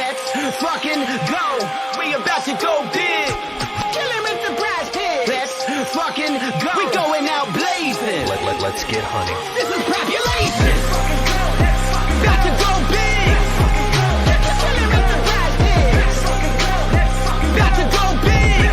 Let's fucking go. We about to go big. Kill him with the PrizePicks. Let's fucking go. We going out blazing. Let's get hunting. This is population. About to go big. Kill him with the PrizePicks. About to go big.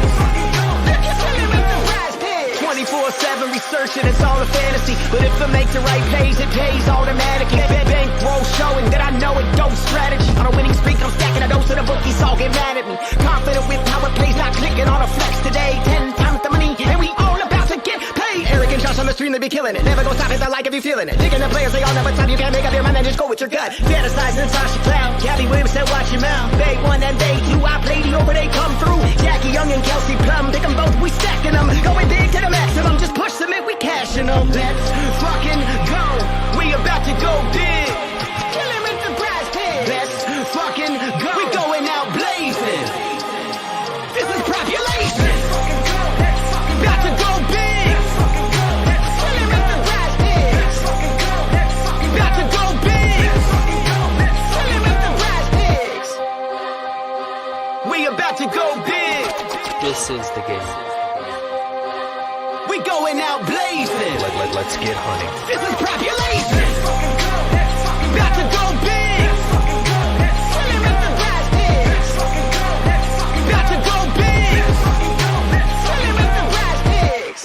Kill him with the PrizePicks. 24/7 researching, it's all a fantasy. But if I make the right plays, it pays automatically. Bankroll showing that I know it goes strategy. On a winning streak, I'm stacking a dose of the bookies, all get mad at me. Confident with how it plays, not clicking on a flex today. 10 times the money, and we all about to get paid. Eric and Josh on the stream, they be killing it. Never gonna stop it, I like if you feeling it. Picking the players, they all never time. You can't make up your mind and just go with your gut. Fantasizing, Sasha Cloud. Gabby Williams said, watch your mouth. They won and they two, I played the over, they come through. Jackie Young and Kelsey Plum, pick them both, we stacking them. Going big to the maximum, just push them in, we cashing them. Let's fucking go. We about to go big. Kill him with the PrizePicks. Let's fucking go. We going out blazing. This is population. About to go big. Kill him with the PrizePicks. About to go big. Kill him with the PrizePicks. We about to go big. This is the game. We going out blazing. Let's get hunting. This is population. About to go big. Kill him with the PrizePicks. About to go big. Kill him with the PrizePicks.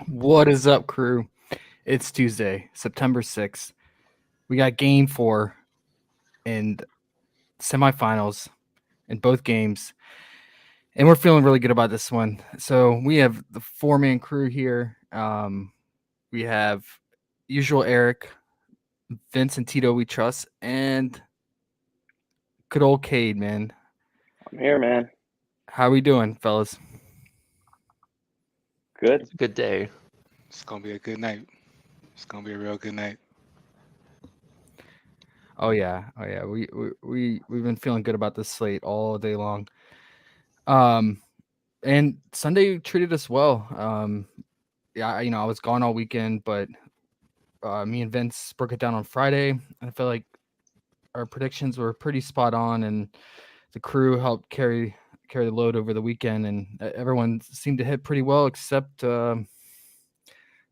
What is up, crew? It's Tuesday, September 6th. We got game 4 in semifinals in both games, and we're feeling really good about this one. So we have the 4-man crew here. We have usual Eric, Vince, and Tito we trust, and good old Cade, man. I'm here, man. How we doing, fellas? Good. Good day. It's gonna be a good night. It's gonna be a real good night. Oh yeah. We've been feeling good about this slate all day long. And Sunday treated us well. Yeah, I was gone all weekend, but me and Vince broke it down on Friday, and I feel like our predictions were pretty spot on, and the crew helped carry the load over the weekend, and everyone seemed to hit pretty well, except the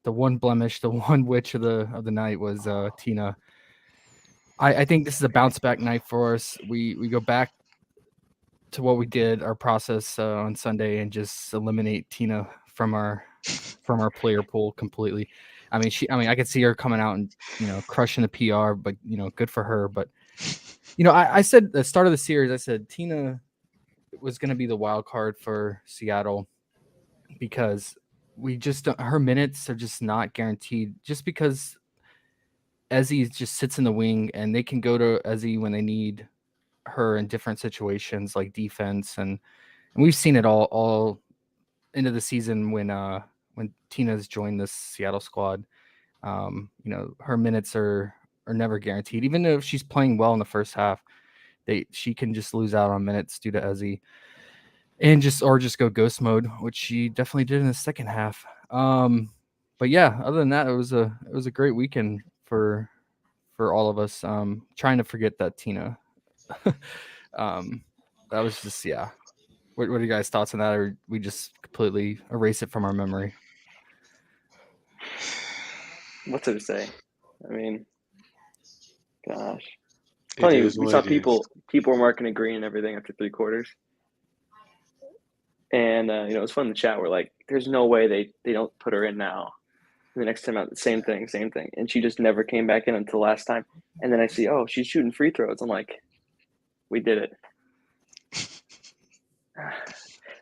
one blemish, the one witch of the night was Tina. I think this is a bounce back night for us. We go back to what we did, our process on Sunday, and just eliminate Tina from our player pool completely. I mean, I could see her coming out and crushing the PR, but good for her. But I said at the start of the series, I said Tina was going to be the wild card for Seattle because we just her minutes are just not guaranteed. Just because Ezzy just sits in the wing, and they can go to Ezzy when they need her in different situations like defense, and we've seen it all into the season when Tina's joined this Seattle squad. Her minutes are never guaranteed, even if she's playing well in the first half. She can just lose out on minutes due to Ezzy, and just go ghost mode, which she definitely did in the second half. But yeah, other than that, it was a great weekend for all of us. Trying to forget that Tina. That was just What are you guys' thoughts on that, or we just completely erase it from our memory? What's it to say? I mean, gosh. It You, is we what saw it people were marking green and everything after 3 quarters. And it was fun in the chat. We're like, there's no way they don't put her in now. And the next time out, same thing. And she just never came back in until last time. And then I see, oh, she's shooting free throws. I'm like, we did it.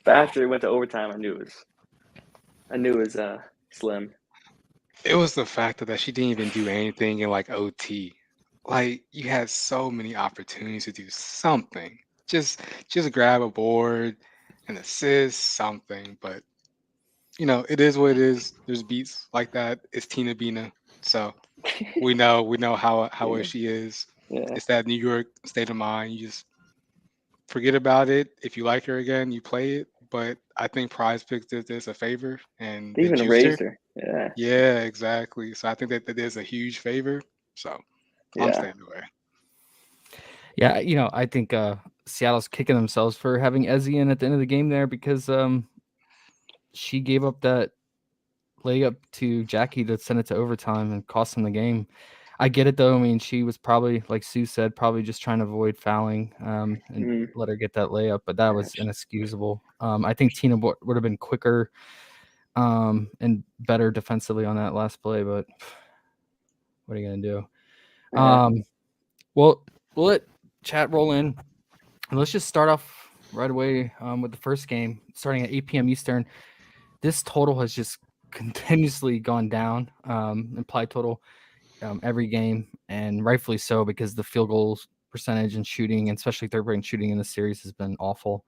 But after it went to overtime, I knew it was slim. It was the fact that she didn't even do anything in like OT. Like, you had so many opportunities to do something. Just grab a board, an assist, something. But it is what it is. There's beats like that. It's Tina Bina, so we know how she is. Yeah. It's that New York state of mind. You just forget about it. If you like her again, you play it. but I think PrizePicks did this a favor and They they even juiced her. raised her. Yeah. Yeah, exactly. So I think that is a huge favor. So I'm Yeah. staying away. Yeah, I think Seattle's kicking themselves for having Ezzy in at the end of the game there because she gave up that layup to Jackie to send it to overtime and cost them the game. I get it though. I mean, she was probably, like Sue said, probably just trying to avoid fouling and Mhm. let her get that layup, but that was inexcusable. I think Tina would have been quicker and better defensively on that last play, but what are you gonna do? Yeah. Well, we'll let chat roll in. And let's just start off right away with the first game, starting at 8 p.m. Eastern. This total has just continuously gone down, implied total, every game, and rightfully so because the field goals percentage and shooting, and especially third-rate shooting in the series, has been awful.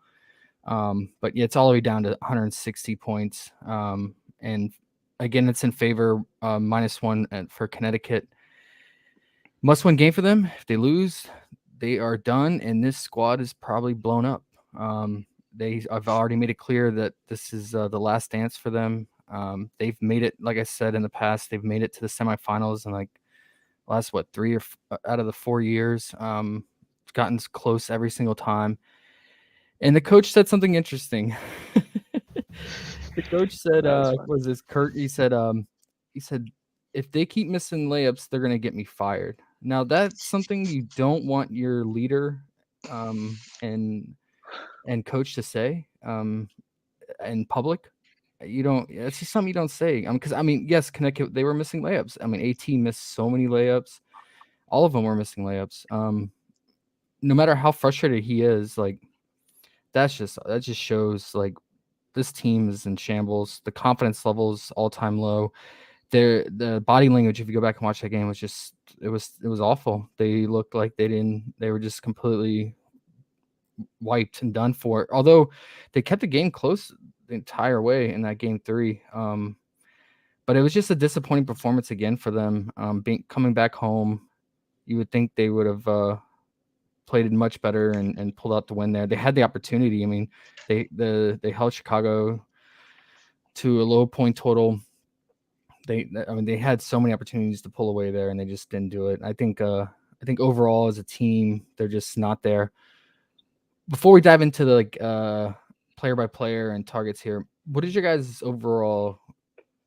But yeah, it's all the way down to 160 points. And again, it's in favor -1 for Connecticut. Must-win game for them. If they lose, they are done, and this squad is probably blown up. I've already made it clear that this is the last dance for them. They've made it, like I said in the past, they've made it to the semifinals in like last 3 or out of the 4 years. Gotten close every single time. And the coach said something interesting. The coach said, That was fun. was this Kurt? He said, if they keep missing layups, they're gonna get me fired. Now that's something you don't want your leader and coach to say in public. You don't. It's just something you don't say. Because yes, Connecticut, they were missing layups. AT missed so many layups. All of them were missing layups. No matter how frustrated he is, like that just shows like this team is in shambles. The confidence levels all time low. The body language, if you go back and watch that game, was just it was awful. They looked like they were just completely wiped and done for. Although they kept the game close the entire way in that game 3. But it was just a disappointing performance again for them. Coming back home, you would think they would have played it much better and pulled out the win there. They had the opportunity. They held Chicago to a low point total. They had so many opportunities to pull away there, and they just didn't do it. I think overall as a team, they're just not there. Before we dive into the player by player and targets here, what is your guys' overall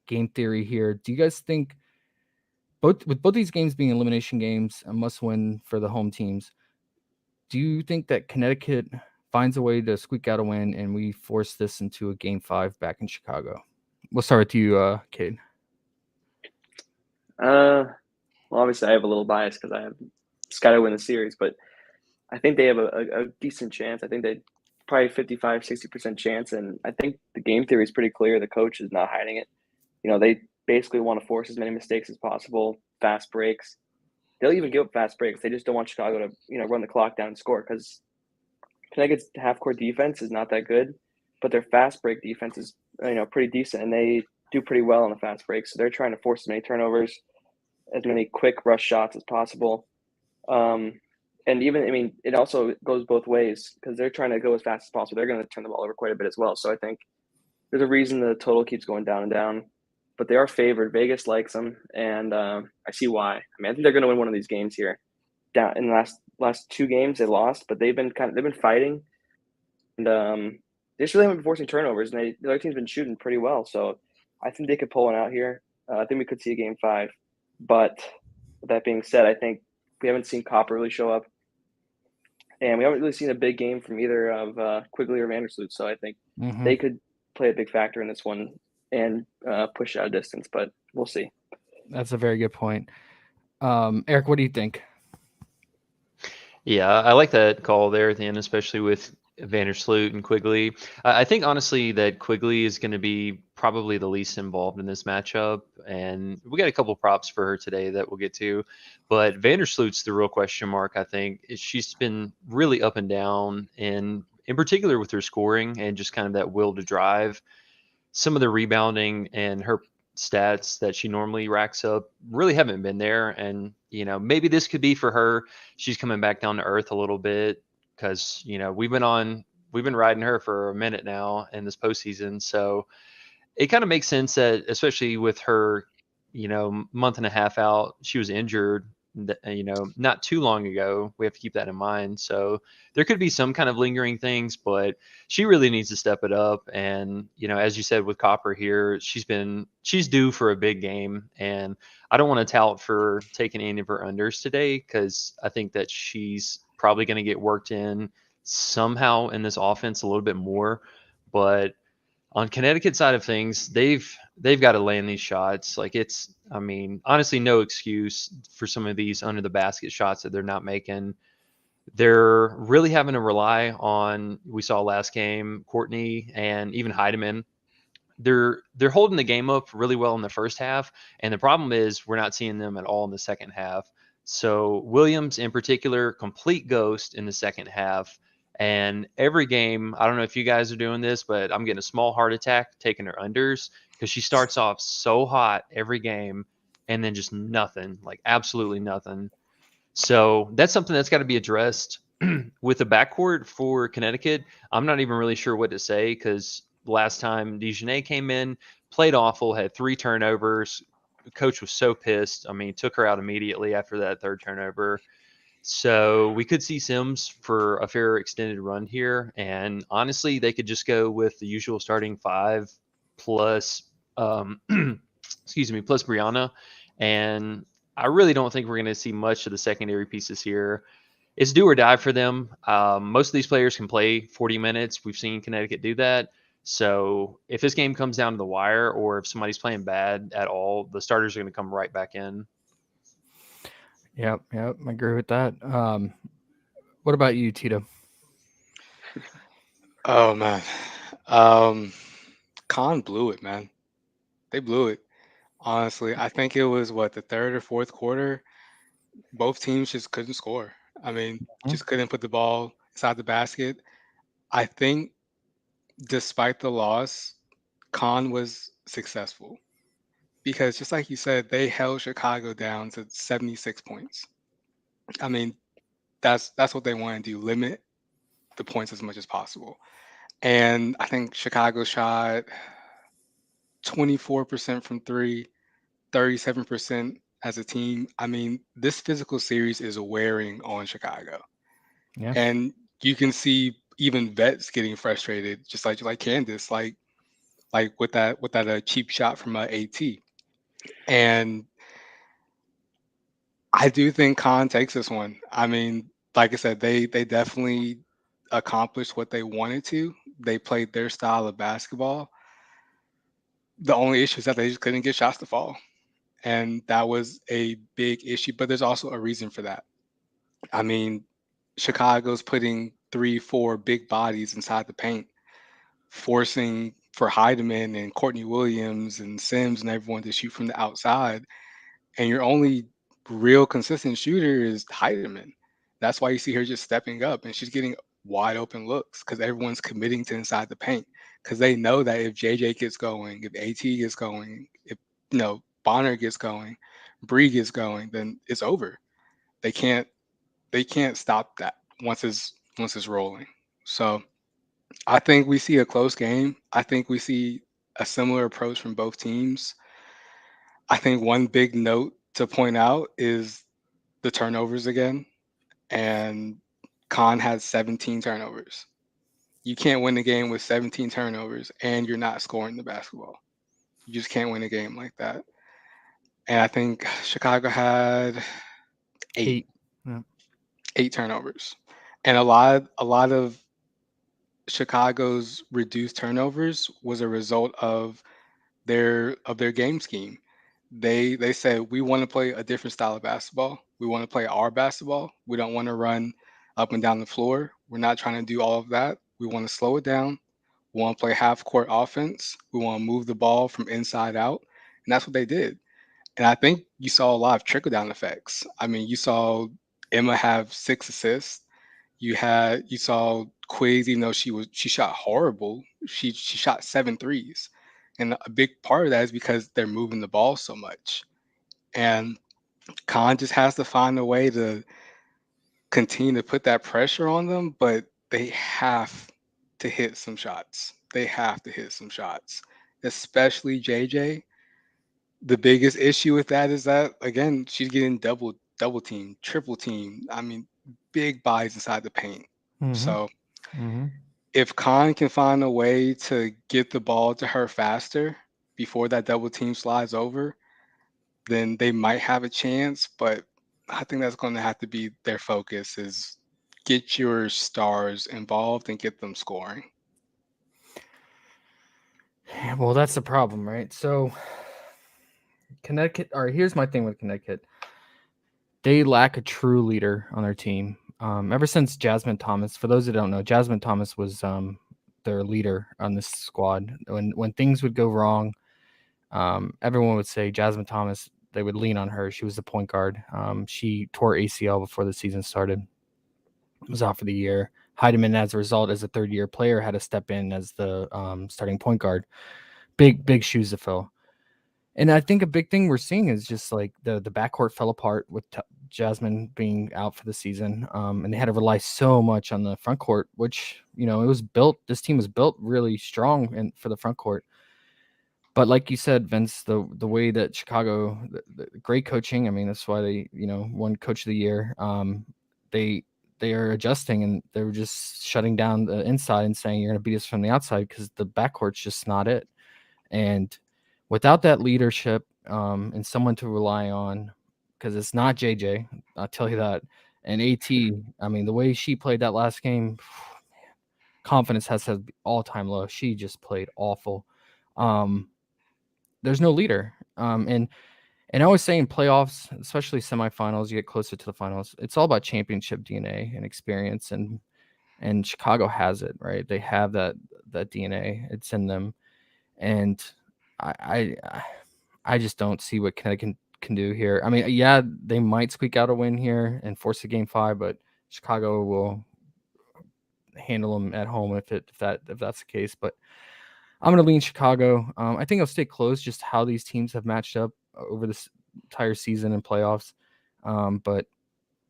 game theory here? Do you guys think with both these games being elimination games, a must win for the home teams, do you think that Connecticut finds a way to squeak out a win and we force this into a game 5 back in Chicago? We'll start with you, Cade. Well, obviously I have a little bias because I have Sky to win the series, but I think they have a decent chance. I think they probably 55, 60% chance. And I think the game theory is pretty clear. The coach is not hiding it. They basically want to force as many mistakes as possible, fast breaks. They'll even give up fast breaks. They just don't want Chicago to, run the clock down and score because Connecticut's half-court defense is not that good, but their fast break defense is, pretty decent, and they do pretty well on the fast break. So they're trying to force as many turnovers, as many quick rush shots as possible. And even, it also goes both ways because they're trying to go as fast as possible. They're going to turn the ball over quite a bit as well. So I think there's a reason the total keeps going down and down, but they are favored. Vegas likes them, and I see why. I think they're going to win one of these games here. Down in the last 2 games they lost, but they've been fighting, and they just really haven't been forcing turnovers. And the other team's been shooting pretty well, so I think they could pull one out here. I think we could see a game 5. But with that being said, I think we haven't seen Copper really show up, and we haven't really seen a big game from either of Quigley or Vandersloot. So I think they could play a big factor in this one and push out a distance, but we'll see. That's a very good point. Eric, what do you think? Yeah, I like that call there at the end, especially with Vandersloot and Quigley. I think honestly that Quigley is going to be probably the least involved in this matchup, and we got a couple props for her today that we'll get to. But Vandersloot's the real question mark. I think she's been really up and down, and in particular with her scoring and just kind of that will to drive. Some of the rebounding and her stats that she normally racks up really haven't been there. And, maybe this could be for her. She's coming back down to earth a little bit because, we've been on we've been riding her for a minute now in this postseason. So it kind of makes sense that, especially with her, month and a half out, she was injured, not too long ago. We have to keep that in mind. So there could be some kind of lingering things, but she really needs to step it up. And, as you said with Copper here, she's due for a big game. And I don't want to tout for taking any of her unders today, because I think that she's probably going to get worked in somehow in this offense a little bit more. But on Connecticut side of things, they've got to land these shots. Like, I mean, honestly, no excuse for some of these under the basket shots that they're not making. They're really having to rely on, we saw last game, Courtney and even Heidemann. They're holding the game up really well in the first half, and the problem is we're not seeing them at all in the second half. So Williams in particular, complete ghost in the second half. And every game, I don't know if you guys are doing this, but I'm getting a small heart attack taking her unders, because she starts off so hot every game and then just nothing, like absolutely nothing. So that's something that's got to be addressed with the backcourt for Connecticut. I'm not even really sure what to say, because last time Dejanay came in, played awful, had 3 turnovers. The coach was so pissed. I mean, took her out immediately after that 3rd turnover. So we could see Sims for a fair extended run here. And honestly, they could just go with the usual starting 5 plus, excuse me, plus Brianna. And I really don't think we're going to see much of the secondary pieces here. It's do or die for them. Most of these players can play 40 minutes. We've seen Connecticut do that. So if this game comes down to the wire, or if somebody's playing bad at all, the starters are going to come right back in. Yep, I agree with that. What about you, Tito? Oh man, Con blew it, man. They blew it. Honestly, I think it was the 3rd or 4th quarter. Both teams just couldn't score. I mean, just couldn't put the ball inside the basket. I think despite the loss, Con was successful because, just like you said, they held Chicago down to 76 points. I mean, that's what they want to do, limit the points as much as possible. And I think Chicago shot 24% from 3, 37% as a team. I mean, this physical series is wearing on Chicago. Yeah. And you can see even vets getting frustrated, just like Candace, like with that cheap shot from AT. And I do think Khan takes this one. I mean, like I said, they definitely accomplished what they wanted to. They played their style of basketball. The only issue is that they just couldn't get shots to fall. And that was a big issue, but there's also a reason for that. I mean, Chicago's putting 3, 4 big bodies inside the paint, forcing for Heidemann and Courtney Williams and Sims and everyone to shoot from the outside. And your only real consistent shooter is Heidemann. That's why you see her just stepping up, and she's getting wide open looks because everyone's committing to inside the paint, because they know that if JJ gets going, if AT gets going, if Bonner gets going, Bree gets going, then it's over. They can't stop that once it's rolling. So I think we see a close game. I think we see a similar approach from both teams. I think one big note to point out is the turnovers again. And Khan has 17 turnovers. You can't win the game with 17 turnovers and you're not scoring the basketball. You just can't win a game like that. And I think Chicago had 8 turnovers. And a lot of Chicago's reduced turnovers was a result of their game scheme. They said, we want to play a different style of basketball. We want to play our basketball. We don't want to run up and down the floor. We're not trying to do all of that. We want to slow it down. We want to play half court offense. We want to move the ball from inside out. And that's what they did. And I think you saw a lot of trickle down effects. I mean, you saw Emma have 6 assists. You saw Quiz, even though she shot horrible, she shot 7 threes. And a big part of that is because they're moving the ball so much. And Khan just has to find a way to continue to put that pressure on them, but they have to hit some shots. They have to hit some shots, especially JJ. The biggest issue with that is that again, she's getting double team, triple team. I mean, big bodies inside the paint. Mm-hmm. So Mm-hmm. if Khan can find a way to get the ball to her faster before that double team slides over, then they might have a chance. But I think that's going to have to be their focus is get your stars involved and get them scoring. Well, that's the problem, right? So Connecticut. All right, here's my thing with Connecticut. They lack a true leader on their team. Ever since Jasmine Thomas, for those that don't know, Jasmine Thomas was their leader on this squad. When things would go wrong, everyone would say Jasmine Thomas. They would lean on her. She was the point guard. She tore ACL before the season started. Was out for the year. Heidemann, as a result, as a third-year player, had to step in as the starting point guard. Big shoes to fill. And I think a big thing we're seeing is just like the backcourt fell apart with Jasmine being out for the season, and they had to rely so much on the front court, which it was built. This team was built really strong and for the front court. But like you said, Vince, the way that Chicago, the great coaching. I mean, that's why they won Coach of the Year. They are adjusting and they were just shutting down the inside and saying you're going to beat us from the outside because the backcourt's just not it. And without that leadership and someone to rely on, because it's not JJ, I'll tell you that. And AT, I mean, the way she played that last game, confidence has to be all-time low. She just played awful. There's no leader. And I always say in playoffs, especially semifinals, you get closer to the finals, it's all about championship DNA and experience. And Chicago has it, right? They have that DNA. It's in them. And I just don't see what Connecticut can do here. I mean, yeah, they might squeak out a win here and force a game 5, but Chicago will handle them at home if that's the case. But I'm going to lean Chicago. I think it'll stay close, just how these teams have matched up over this entire season and playoffs. But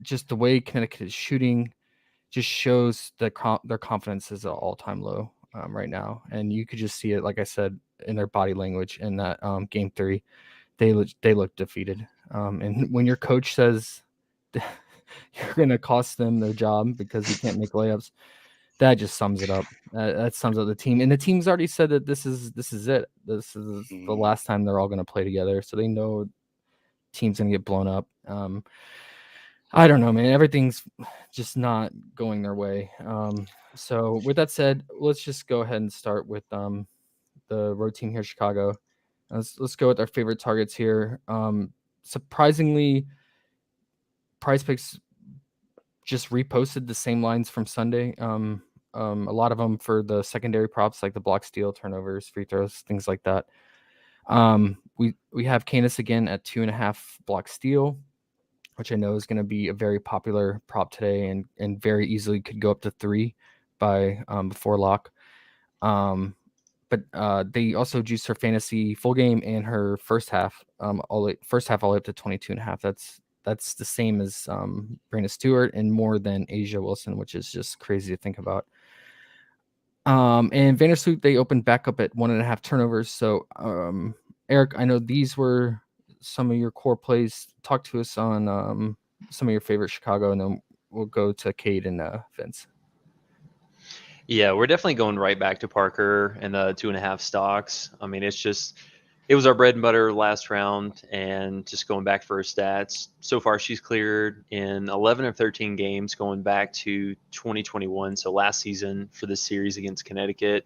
just the way Connecticut is shooting just shows that their confidence is at all-time low right now. And you could just see it, like I said, in their body language in that game 3. They look defeated. And when your coach says you're going to cost them their job because you can't make layups, that just sums it up. That sums up the team. And the team's already said that this is it. This is the last time they're all going to play together. So they know team's going to get blown up. I don't know, man. Everything's just not going their way. So with that said, let's just go ahead and start with the road team here, Chicago. Let's go with our favorite targets here. Surprisingly, PrizePicks just reposted the same lines from Sunday. A lot of them for the secondary props, like the block, steal, turnovers, free throws, things like that. We have Candace again at 2.5 block steal, which I know is going to be a very popular prop today, and very easily could go up to 3 by before lock. But they also juiced her fantasy full game and her first half all the way up to 22.5. That's the same as Brandon Stewart and more than Asia Wilson, which is just crazy to think about. And Vandersloot, they opened back up at 1.5 turnovers. So Eric, I know these were some of your core plays. Talk to us on some of your favorite Chicago, and then we'll go to Cade and Vince. Yeah, we're definitely going right back to Parker and the 2.5 stocks. I mean, it was our bread and butter last round, and just going back for her stats. So far, she's cleared in 11 of 13 games going back to 2021, so last season for this series against Connecticut.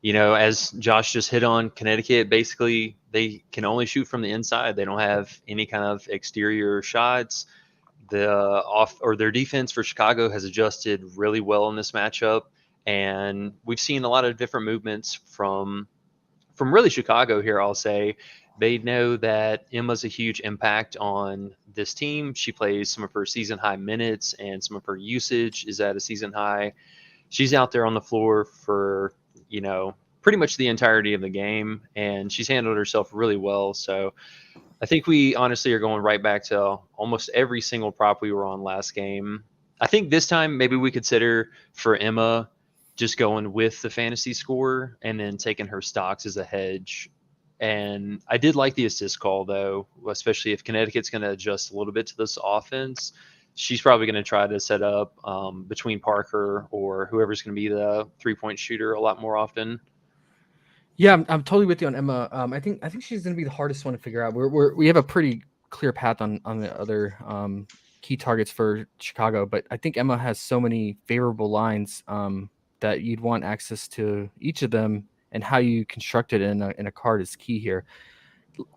As Josh just hit on, Connecticut, basically, they can only shoot from the inside. They don't have any kind of exterior shots. Their defense for Chicago has adjusted really well in this matchup, and we've seen a lot of different movements from really Chicago here. I'll say they know that Emma's a huge impact on this team. She plays some of her season high minutes, and some of her usage is at a season high. She's out there on the floor for pretty much the entirety of the game, and she's handled herself really well. So I think we honestly are going right back to almost every single prop we were on last game. I think this time maybe we consider for Emma just going with the fantasy score and then taking her stocks as a hedge. And I did like the assist call, though, especially if Connecticut's going to adjust a little bit to this offense. She's probably going to try to set up between Parker or whoever's going to be the 3-point shooter a lot more often. Yeah, I'm totally with you on Emma. I think she's going to be the hardest one to figure out. We have a pretty clear path on the other key targets for Chicago, but I think Emma has so many favorable lines that you'd want access to each of them, and how you construct it in a card is key here.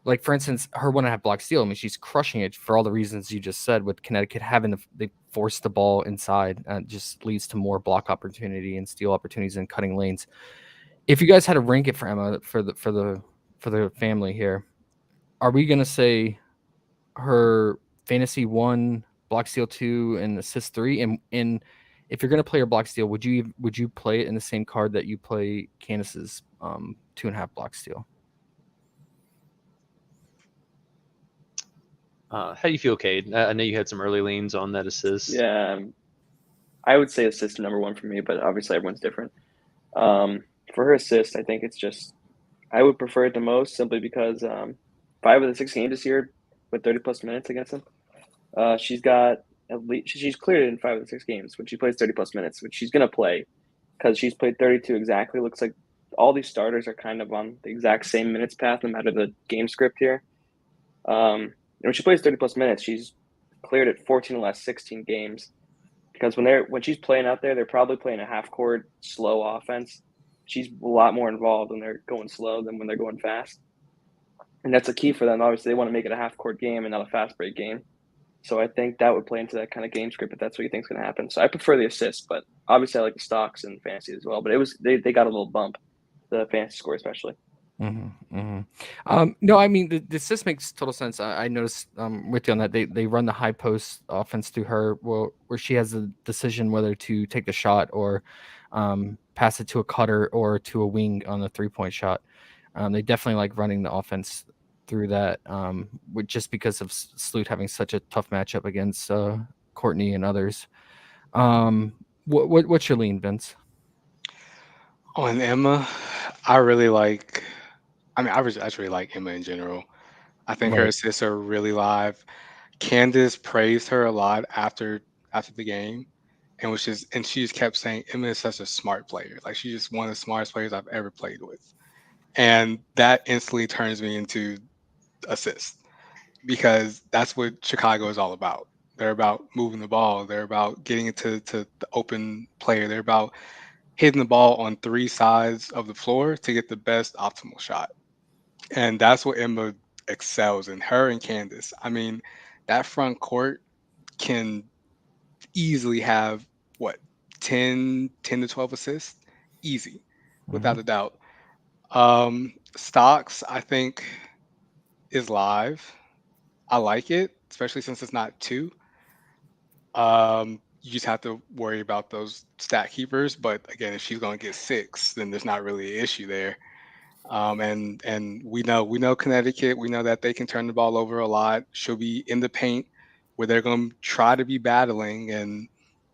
Like, for instance, her 1.5 block steal. I mean, she's crushing it for all the reasons you just said. With Connecticut having they force the ball inside, and just leads to more block opportunity and steal opportunities and cutting lanes. If you guys had to rank it for Emma for the family here, are we gonna say her fantasy 1, block steal 2, and assist 3? And if you're gonna play her block steal, would you play it in the same card that you play Candace's 2.5 block steal? How do you feel, Cade? I know you had some early leans on that assist. Yeah, I would say assist number 1 for me, but obviously everyone's different. For her assist, I think it's just I would prefer it the most simply because 5 of the 6 games this year with 30+ minutes against them, she's got at least she's cleared it in 5 of the 6 games when she plays 30+ minutes, which she's gonna play because she's played 32 exactly. Looks like all these starters are kind of on the exact same minutes path, no matter the game script here. And when she plays 30+ minutes, she's cleared it 14 of the last 16 games. Because when she's playing out there, they're probably playing a half court slow offense. She's a lot more involved when they're going slow than when they're going fast. And that's a key for them. Obviously, they want to make it a half court game and not a fast break game. So I think that would play into that kind of game script if that's what you think is going to happen. So I prefer the assist, but obviously I like the stocks and fantasy as well. But they got a little bump, the fantasy score especially. No, I mean the assist makes total sense. I noticed with you on that they run the high post offense through her, where she has a decision whether to take the shot or pass it to a cutter or to a wing on the 3-point shot. They definitely like running the offense through that, just because of Sloot having such a tough matchup against Courtney and others. What's your lean, Vince? On Emma, I really like. I mean, I just really like Emma in general. I think her Right. assists are really live. Candace praised her a lot after the game, and she just kept saying Emma is such a smart player. Like, she's just one of the smartest players I've ever played with, and that instantly turns me into assists because that's what Chicago is all about. They're about moving the ball. They're about getting it to the open player. They're about hitting the ball on 3 sides of the floor to get the best optimal shot. And that's what Emma excels in, her and Candace. I mean, that front court can easily have what 10 to 12 assists, easy, without a doubt. Stocks, I think, is live. I like it, especially since it's not 2. You just have to worry about those stat keepers. But again, if she's going to get 6, then there's not really an issue there. And we know Connecticut. We know that they can turn the ball over a lot. She'll be in the paint where they're going to try to be battling, and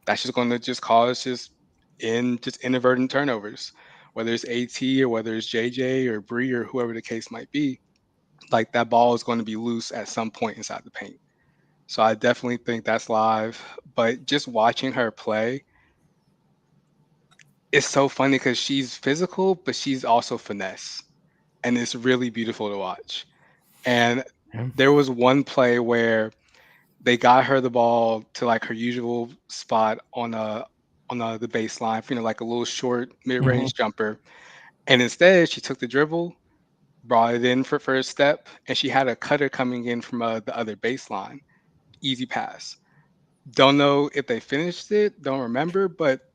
that's just going to just cause inadvertent turnovers, whether it's AT or whether it's JJ or Bree or whoever the case might be. Like, that ball is going to be loose at some point inside the paint. So I definitely think that's live. But just watching her play, it's so funny because she's physical, but she's also finesse, and it's really beautiful to watch. And Yeah. there was one play where they got her the ball to like her usual spot on the baseline, like a little short mid-range jumper, and instead she took the dribble, brought it in for first step, and she had a cutter coming in from the other baseline. Easy pass. Don't know if they finished it, don't remember, but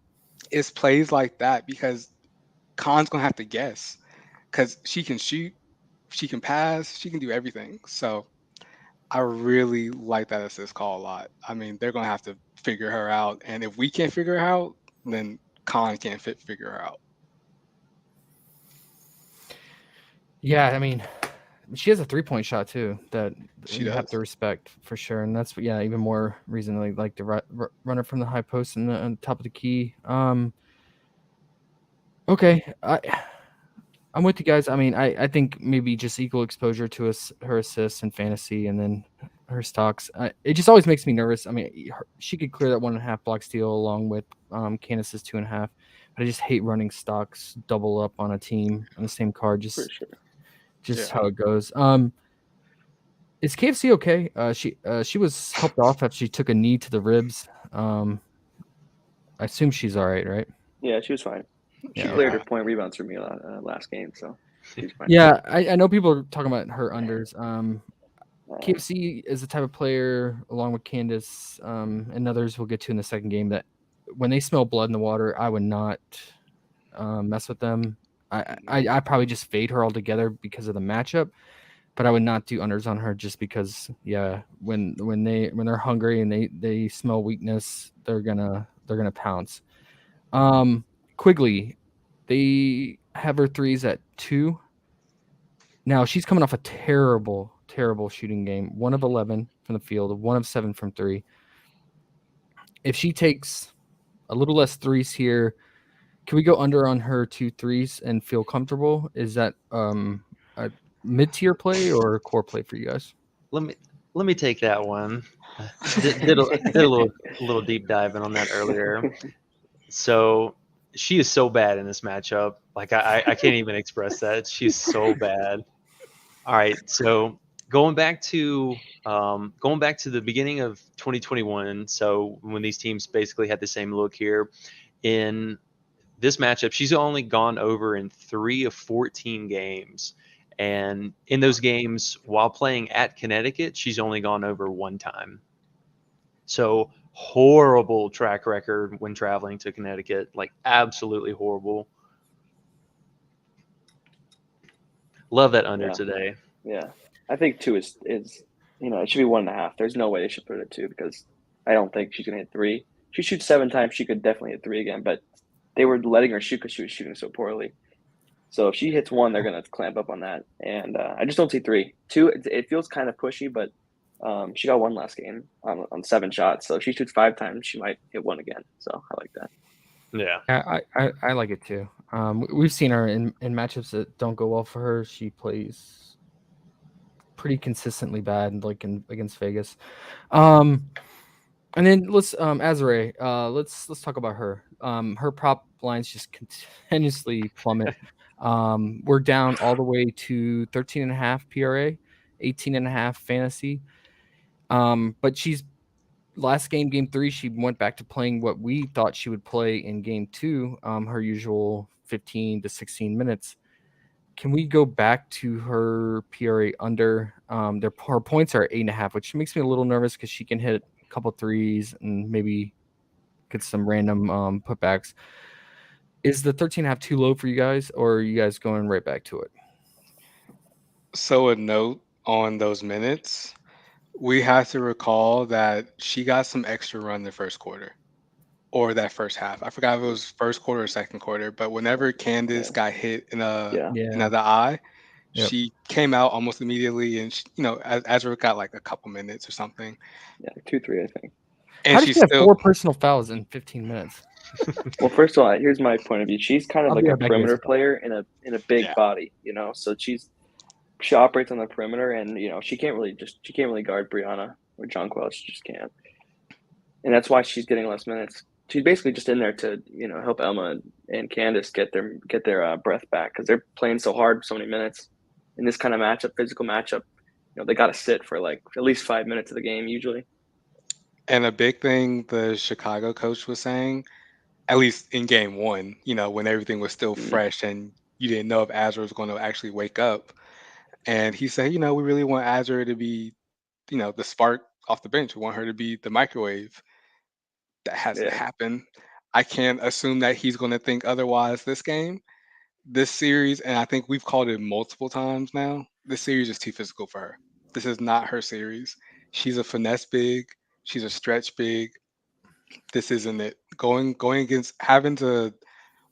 it's plays like that because Khan's gonna have to guess because she can shoot, she can pass, she can do everything. So I really like that assist call a lot. I mean, they're gonna have to figure her out, and if we can't figure her out, then Khan can't figure her out. Yeah, I mean, she has a 3-point shot too that She you have does. to respect for sure, and that's even more reason like to run it from the high post and on top of the key. Okay, I'm with you guys. I mean, I think maybe just equal exposure to her assists and fantasy, and then her stocks. It just always makes me nervous. I mean, she could clear that 1.5 block steal along with Candace's 2.5. But I just hate running stocks double up on a team on the same card. for sure. Just Yeah. how it goes. Is KFC okay? She was helped off after she took a knee to the ribs. I assume she's all right, right? Yeah, she was fine. She Yeah. cleared Okay. her point rebounds for me last game, so she's fine. Yeah, I know people are talking about her unders. Uh, KFC is the type of player, along with Candace and others we'll get to in the second game, that when they smell blood in the water, I would not mess with them. I probably just fade her altogether because of the matchup, but I would not do unders on her just because, yeah, when they're hungry and they smell weakness, they're gonna pounce. Quigley, they have her threes at 2. Now she's coming off a terrible shooting game. 1 of 11 from the field, 1 of 7 from 3. If she takes a little less threes here, can we go under on her 2 threes and feel comfortable? Is that a mid-tier play or a core play for you guys? Let me take that one. Did a little deep diving on that earlier. So she is so bad in this matchup. Like I can't even express that. She's so bad. All right, so going back to the beginning of 2021. So when these teams basically had the same look here, in this matchup, she's only gone over in 3 of 14 games. And in those games, while playing at Connecticut, she's only gone over 1 time. So horrible track record when traveling to Connecticut, like absolutely horrible. Love that under Yeah. today. Yeah, I think 2 is it should be 1.5. There's no way they should put it at 2 because I don't think she's gonna hit 3. She shoots 7 times, she could definitely hit 3 again, but they were letting her shoot because she was shooting so poorly. So if she hits 1, they're gonna clamp up on that, and I just don't see 3. 2, it feels kind of pushy, but she got 1 last game on 7 shots. So if she shoots 5 times, she might hit 1 again. So I like that. Yeah. I like it too. We've seen her in matchups that don't go well for her. She plays pretty consistently bad, like against Vegas. And then let's Azare. Let's talk about her. Her prop lines just continuously plummet. We're down all the way to 13.5 PRA, 18.5 fantasy. But she's last game 3, she went back to playing what we thought she would play in game 2, her usual 15 to 16 minutes. Can we go back to her PRA under? Her points are 8.5, which makes me a little nervous because she can hit a couple threes and maybe get some random putbacks. Is the 13.5 too low for you guys, or are you guys going right back to it? So a note on those minutes, we have to recall that she got some extra run the first quarter or that first half. I forgot if it was first quarter or second quarter, but whenever Candace Yeah. got hit in Yeah. the eye, Yep. she came out almost immediately, and Azra got like a couple minutes or something, Yeah, 2, 3, I think. and How did she's she have still 4 personal fouls in 15 minutes? Well, first of all, here's my point of view. She's kind of I'll like be a right back, guys. perimeter player in a big Yeah. body, So she operates on the perimeter, and she can't really guard Brianna or Jonquil. She just can't, and that's why she's getting less minutes. She's basically just in there to help Emma and Candace get their breath back because they're playing so hard so many minutes in this kind of matchup, physical matchup. They got to sit for like at least 5 minutes of the game usually. And a big thing the Chicago coach was saying, at least in game 1, when everything was still Mm. fresh and you didn't know if Azra was going to actually wake up. And he said, we really want Azra to be, the spark off the bench. We want her to be the microwave. That hasn't Yeah, happened. I can't assume that he's going to think otherwise this game. This series, and I think we've called it multiple times now, this series is too physical for her. This is not her series. She's a finesse big. She's a stretch big. This isn't it. Going against having to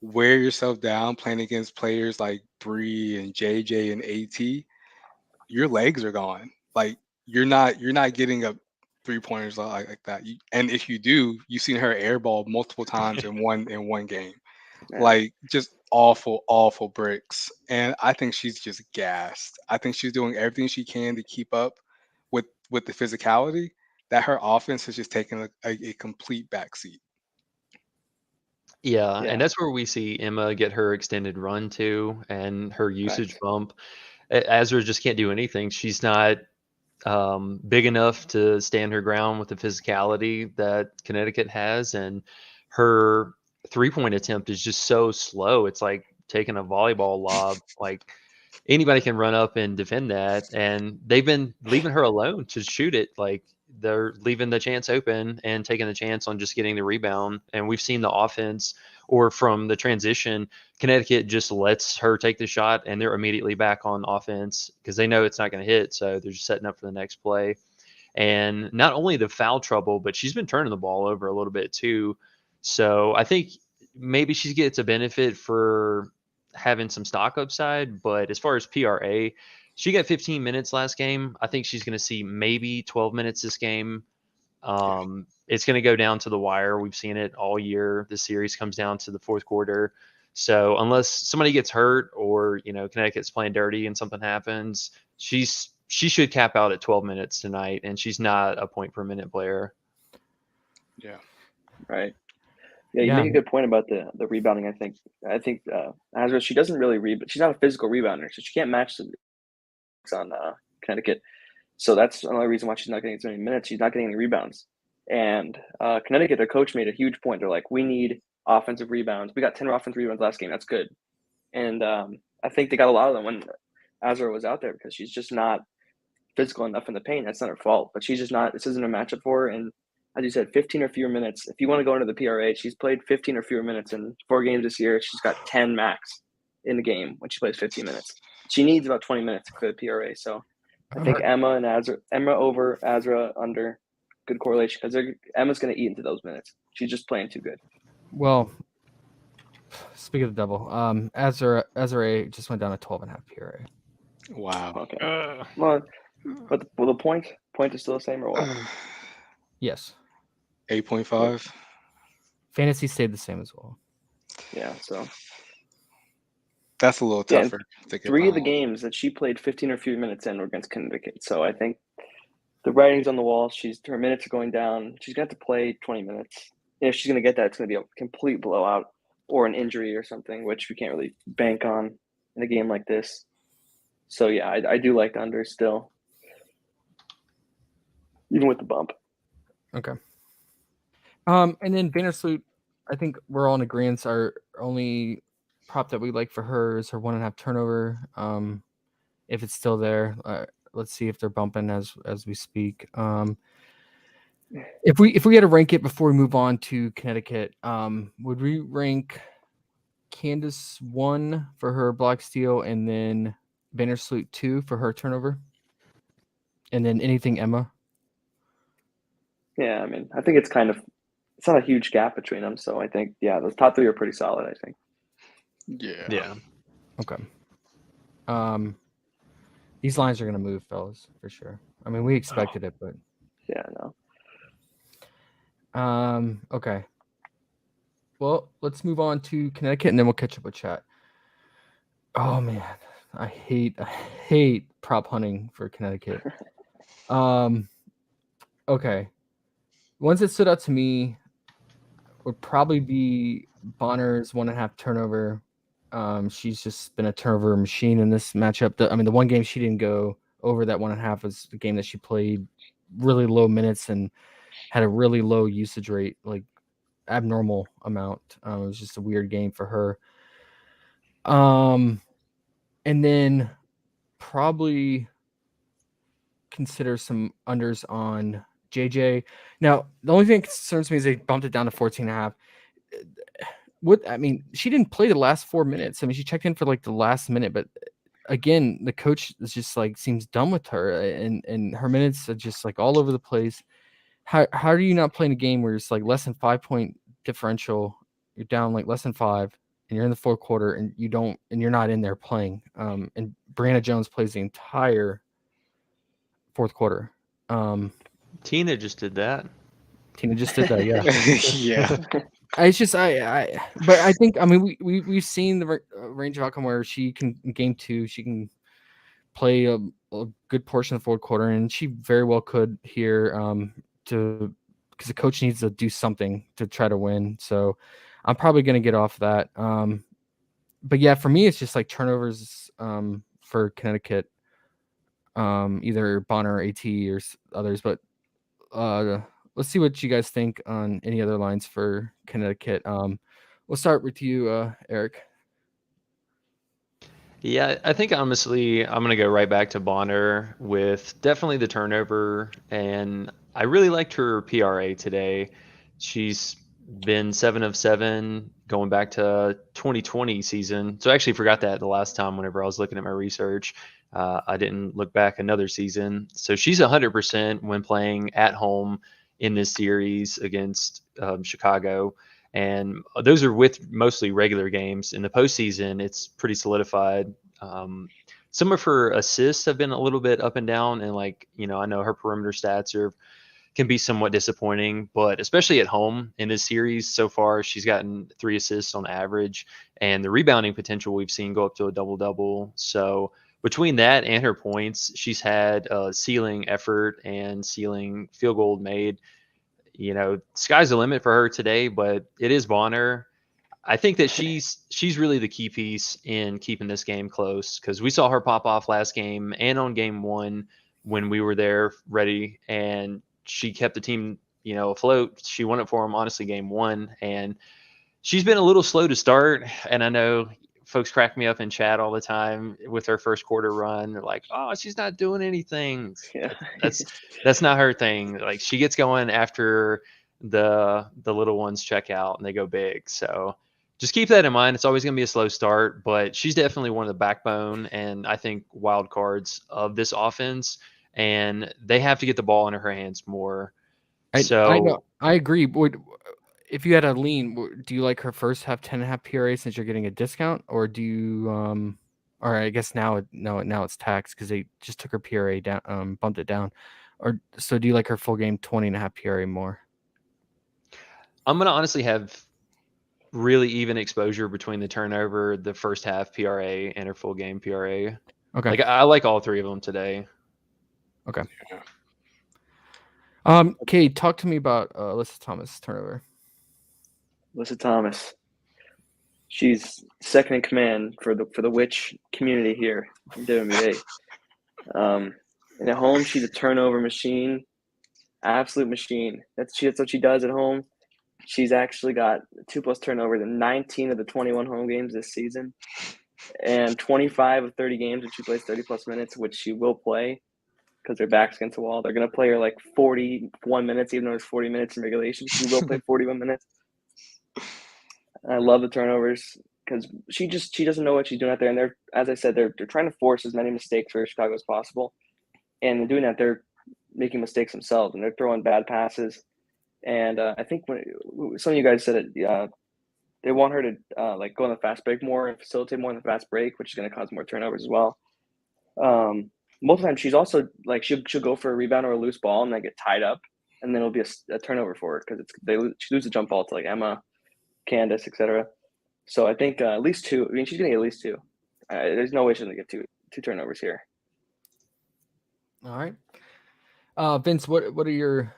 wear yourself down playing against players like Bree and JJ and AT, your legs are gone. Like you're not getting up 3 pointers like that. And if you do, you've seen her airball multiple times in one game. yeah. Like just awful bricks, and I think she's just gassed. I think she's doing everything she can to keep up with the physicality. That her offense has just taken a complete backseat. Yeah, Yeah. and that's where we see Emma get her extended run too, and her usage Correct. bump. Azra just can't do anything. She's not big enough to stand her ground with the physicality that Connecticut has, and her 3-point attempt is just so slow. It's like taking a volleyball lob. Like anybody can run up and defend that, and they've been leaving her alone to shoot it. Like they're leaving the chance open and taking the chance on just getting the rebound. And we've seen the offense or from the transition, Connecticut just lets her take the shot and they're immediately back on offense because they know it's not going to hit. So they're just setting up for the next play. And not only the foul trouble, but she's been turning the ball over a little bit too. So I think maybe she gets a benefit for having some stock upside. But as far as PRA, she got 15 minutes last game. I think she's going to see maybe 12 minutes this game. It's going to go down to the wire. We've seen it all year. The series comes down to the fourth quarter. So unless somebody gets hurt or, Connecticut's playing dirty and something happens, she should cap out at 12 minutes tonight, and she's not a point per minute player. Yeah. Right. Yeah, you Yeah. make a good point about the rebounding. I think Azra, she doesn't really rebound. She's not a physical rebounder, so she can't match the on Connecticut. So that's another reason why she's not getting as many minutes. She's not getting any rebounds. And Connecticut, their coach made a huge point. They're like, we need offensive rebounds. We got 10 offensive rebounds last game. That's good. And I think they got a lot of them when Azra was out there because she's just not physical enough in the paint. That's not her fault. But she's just not. This isn't a matchup for her. And as you said, 15 or fewer minutes. If you want to go into the PRA, she's played 15 or fewer minutes in 4 games this year. She's got 10 max in the game when she plays 15 minutes. She needs about 20 minutes to clear the PRA. So I think Emma over, Azra under, good correlation because Emma's going to eat into those minutes. She's just playing too good. Well, speaking of the double, Azra just went down to 12.5 PRA. Wow. Okay. Well, but the point is still the same or what? Yes. 8.5. Fantasy stayed the same as well. Yeah, so That's a little tougher. To get 3 of the behind. games that she played 15 or fewer minutes in were against Connecticut. So I think the writing's on the wall. Her minutes are going down. She's going to have to play 20 minutes. And if she's going to get that, it's going to be a complete blowout or an injury or something, which we can't really bank on in a game like this. So, yeah, I do like the under still, even with the bump. Okay. And then Vandersloot, I think we're all in agreement. Our only prop that we like for her is her 1.5 turnover. If it's still there, let's see if they're bumping as we speak. If we had to rank it before we move on to Connecticut, would we rank Candace 1 for her block steal and then Vandersloot 2 for her turnover? And then anything Emma? Yeah, I mean, I think it's not a huge gap between them. So I think, yeah, those top 3 are pretty solid, I think. Yeah. Okay. These lines are going to move, fellas, for sure. I mean, we expected it, but Yeah, no. okay. Well, let's move on to Connecticut, and then we'll catch up with chat. Oh man, I hate prop hunting for Connecticut. Okay. Ones that stood out to me would probably be Bonner's 1.5 turnover. She's just been a turnover machine in this matchup. The one game she didn't go over that 1.5 was the game that she played really low minutes and had a really low usage rate, like abnormal amount. It was just a weird game for her. And then probably consider some unders on JJ. Now, the only thing that concerns me is they bumped it down to 14.5. She didn't play the last 4 minutes. I mean, she checked in for like the last minute, but again, the coach is just like seems done with her, and her minutes are just like all over the place. How do you not play in a game where it's like less than 5-point differential? You're down like less than 5, and you're in the fourth quarter, and you're not in there playing. And Brianna Jones plays the entire fourth quarter. Tina just did that. Tina just did that, yeah. Yeah. It's just but I think I mean we've seen the range of outcome where she can in game 2 she can play a good portion of the fourth quarter, and she very well could here to because the coach needs to do something to try to win. So I'm probably going to get off that. But yeah, for me, it's just like turnovers for Connecticut, either Bonner or AT or others. But uh, let's see what you guys think on any other lines for Connecticut. We'll start with you, Eric. Yeah, I think honestly, I'm gonna go right back to Bonner with definitely the turnover, and I really liked her PRA today. She's been 7 of 7 going back to 2020 season. So I actually forgot that the last time whenever I was looking at my research. I didn't look back another season. So she's 100% when playing at home in this series against Chicago. And those are with mostly regular games. In the postseason, it's pretty solidified. Um, some of her assists have been a little bit up and down, and like I know her perimeter stats are can be somewhat disappointing, but especially at home in this series so far, she's gotten 3 assists on average, and the rebounding potential we've seen go up to a double double. So between that and her points, she's had ceiling effort and ceiling field goal made. Sky's the limit for her today, but it is Bonner. I think that she's really the key piece in keeping this game close because we saw her pop off last game and on game 1 when we were there ready, and she kept the team afloat. She won it for them honestly game 1, and she's been a little slow to start. And I know folks crack me up in chat all the time with her first quarter run. They're like, "Oh, she's not doing anything." Yeah. That's not her thing. Like she gets going after the little ones check out and they go big. So just keep that in mind. It's always going to be a slow start, but she's definitely one of the backbone and I think wild cards of this offense. And they have to get the ball into her hands more. I know So I agree. If you had a lean, do you like her first half 10.5 PRA since you're getting a discount, or do you or I guess now it's taxed because they just took her PRA down, bumped it down, or so do you like her full game 20.5 PRA more? I'm going to honestly have really even exposure between the turnover, the first half PRA, and her full game PRA. Okay, Like I like all three of them today. okay. Okay, talk to me about Alyssa Thomas turnover. Alyssa Thomas. She's second in command for the witch community here in WNBA. And at home, she's a turnover machine, absolute machine. That's what she does at home. She's actually got 2+ turnovers in 19 of the 21 home games this season, and 25 of 30 games when she plays 30+ minutes, which she will play because their back's against the wall. They're going to play her like 41 minutes, even though it's 40 minutes in regulation. She will play 41 minutes. I love the turnovers because she doesn't know what she's doing out there. And they're, as I said, they're trying to force as many mistakes for Chicago as possible. And in doing that, they're making mistakes themselves and they're throwing bad passes. And I think when some of you guys said it, they want her to like go on the fast break more and facilitate more on the fast break, which is going to cause more turnovers as well. Most of the time, she's also like she'll go for a rebound or a loose ball and then get tied up, and then it'll be a turnover for her because she loses a jump ball to like Emma, Candace, etc. So I think at least 2. I mean, she's going to get at least 2. There's no way she's going to get two turnovers here. All right, Vince, what are your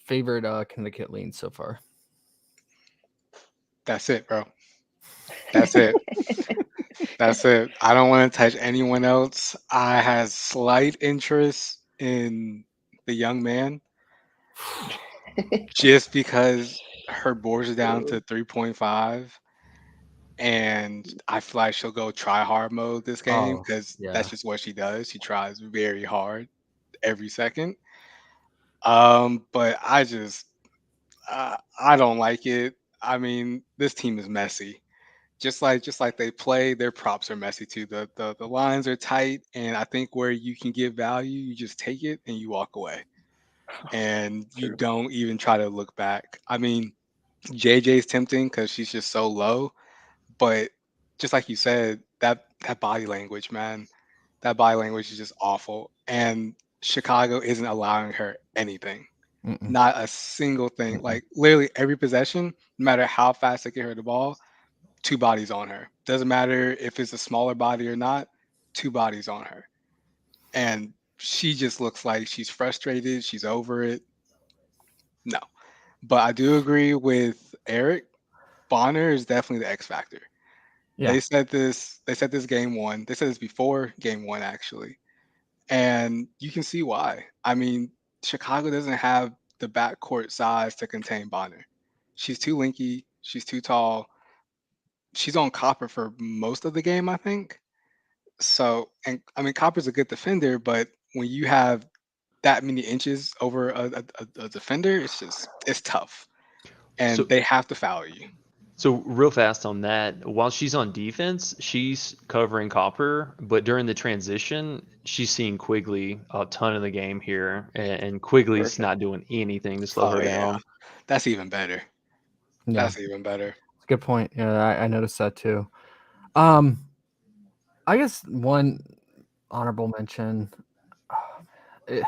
favorite Connecticut leans so far? That's it, bro. That's it. That's it. I don't want to touch anyone else. I had slight interest in the young man just because her boards are down to 3.5. And I feel like she'll go try hard mode this game Oh, because yeah. that's just what she does. She tries very hard every second. But I don't like it. I mean, this team is messy. Just like they play, their props are messy too. The lines are tight, and I think where you can get value, you just take it and you walk away, and you True. don't even try to look back. I mean, JJ's tempting because she's just so low, but just like you said, that body language, man, that body language is just awful, and Chicago isn't allowing her anything. Mm-mm. Not a single thing. Like literally every possession, no matter how fast they get her the ball, two bodies on her. Doesn't matter if it's a smaller body or not, two bodies on her. And she just looks like she's frustrated. She's over it. No. But I do agree with Eric. Bonner is definitely the X factor. Yeah. They said this game one. They said this before game one actually. And you can see why. I mean, Chicago doesn't have the backcourt size to contain Bonner. She's too linky, she's too tall. She's on Copper for most of the game, I think. So, and I mean, Copper's a good defender, but when you have that many inches over a defender, it's tough, and So they have to foul you. So real fast on that, while she's on defense, she's covering Copper, but during the transition, she's seeing Quigley a ton of the game here, and Quigley's Perfect. not doing anything to slow Oh her yeah, down. that's even better. Yeah. That's even better. It's a good point. Yeah, I noticed that too. Um, I guess one honorable mention. eh,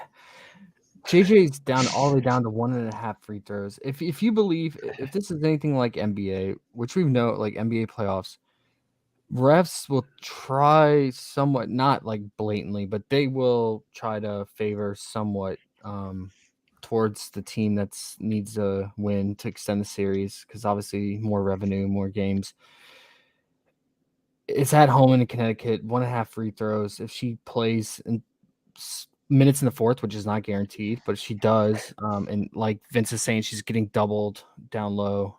JJ's down all the way down to 1.5 free throws. If you believe if this is anything like NBA, which we know like NBA playoffs, refs will try somewhat, not like blatantly, but they will try to favor somewhat towards the team that's needs a win to extend the series because obviously more revenue, more games. It's at home in Connecticut, 1.5 free throws. If she plays in minutes in the fourth, which is not guaranteed, but if she does, and like Vince is saying, she's getting doubled down low.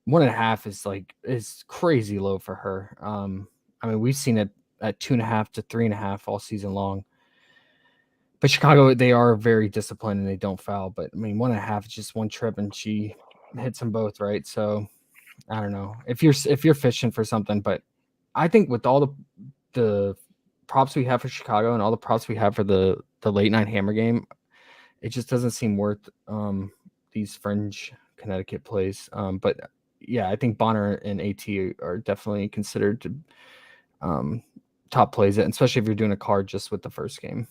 1.5 is crazy low for her. I mean, we've seen it at 2.5 to 3.5 all season long. But Chicago, they are very disciplined and they don't foul. But I mean, 1.5 is just one trip and she hits them both, right? So I don't know if you're fishing for something, but I think with all the props we have for Chicago and all the props we have for the late night hammer game, it just doesn't seem worth these fringe Connecticut plays. But yeah, I think Bonner and AT are definitely considered to top plays it, especially if you're doing a card just with the first game.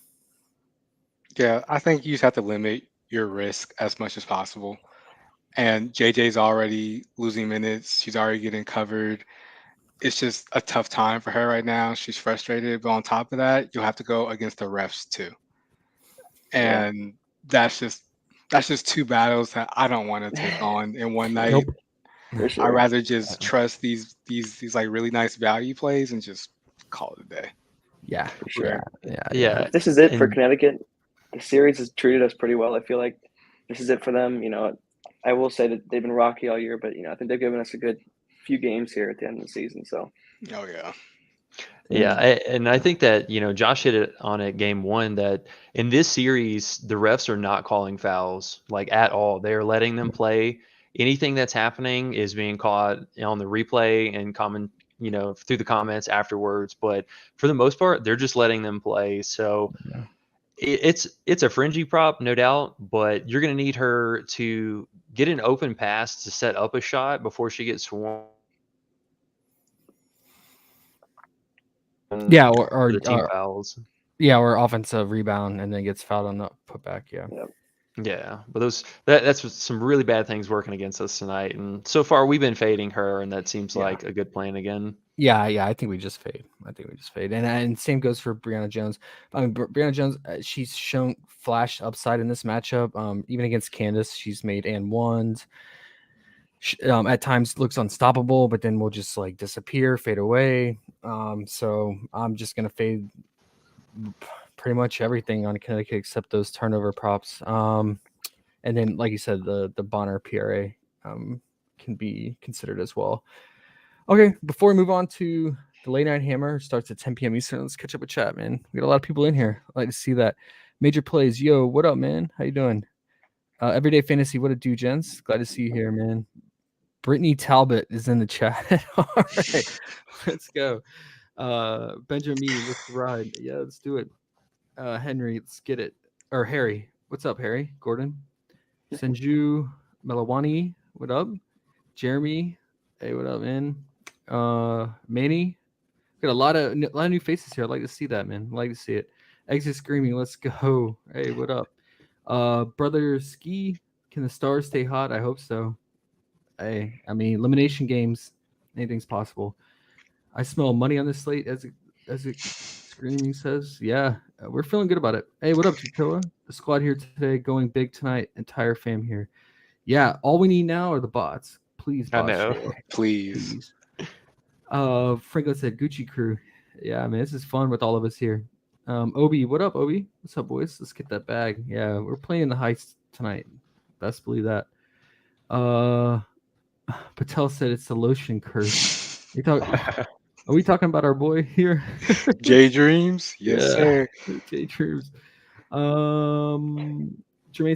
Yeah, I think you just have to limit your risk as much as possible. And JJ's already losing minutes. She's already getting covered. It's just a tough time for her right now. She's frustrated, but on top of that, you'll have to go against the refs too. Yeah. And that's just two battles that I don't want to take on in one night. Nope. For I'd sure. rather just trust these like really nice value plays and just call it a day. Yeah, For sure. Yeah, If this is it for and Connecticut, the series has treated us pretty well. I feel like this is it for them. You know, I will say that they've been rocky all year, but I think they've given us a good few games here at the end of the season. So Oh yeah. yeah, and I think that Josh hit it on it game one that in this series the refs are not calling fouls like at all. They are letting them play. Anything that's happening is being caught on the replay and through the comments afterwards. But for the most part, they're just letting them play. So Yeah. it's a fringy prop, no doubt, but you're going to need her to get an open pass to set up a shot before she gets swarmed. Yeah, For the team fouls. or offensive rebound and then gets fouled on the putback. Yeah. Yep. Yeah, but that's some really bad things working against us tonight, and so far we've been fading her, and that seems Yeah. like a good plan again. Yeah, I think we just fade. And same goes for Brianna Jones. I mean, Brianna Jones, she's shown flash upside in this matchup. Even against Candace, she's made and ones. At times looks unstoppable, but then will just like disappear, fade away. So I'm just gonna fade pretty much everything on Connecticut except those turnover props. And then, like you said, the Bonner PRA can be considered as well. Okay, before we move on to the late night hammer, starts at 10 p.m. Eastern. Let's catch up with chat, man. We got a lot of people in here. I like to see that. Major plays, yo, what up, man? How you doing? Everyday fantasy, what it do, gents? Glad to see you here, man. Brittany Talbot is in the chat. All right, let's go. Benjamin, let's ride. Yeah, let's do it. Henry, let's get it. Or Harry, what's up, Harry? Gordon, Senju Melawani, what up? Jeremy, hey, what up, man? Manny, got a lot of new faces here. I'd like to see that, man. I'd like to see it. Exit screaming, let's go. Hey, what up? Brother Ski, can the stars stay hot? I hope so. Hey, I mean, elimination games, anything's possible. I smell money on this slate as it screaming says. Yeah, we're feeling good about it. Hey, what up, Chitoa? The squad here today, going big tonight. Entire fam here. Yeah, all we need now are the bots. Please, I bots, know. show up, Please. please. Franklin said Gucci crew. Yeah, man, this is fun with all of us here. Obi, what up, Obi? What's up, boys? Let's get that bag. Yeah, we're playing the heist tonight. Best believe that. Patel said it's the lotion curse. Are we talking about our boy here? J Dreams? Yes, Yeah. sir. J Troops. Jermaine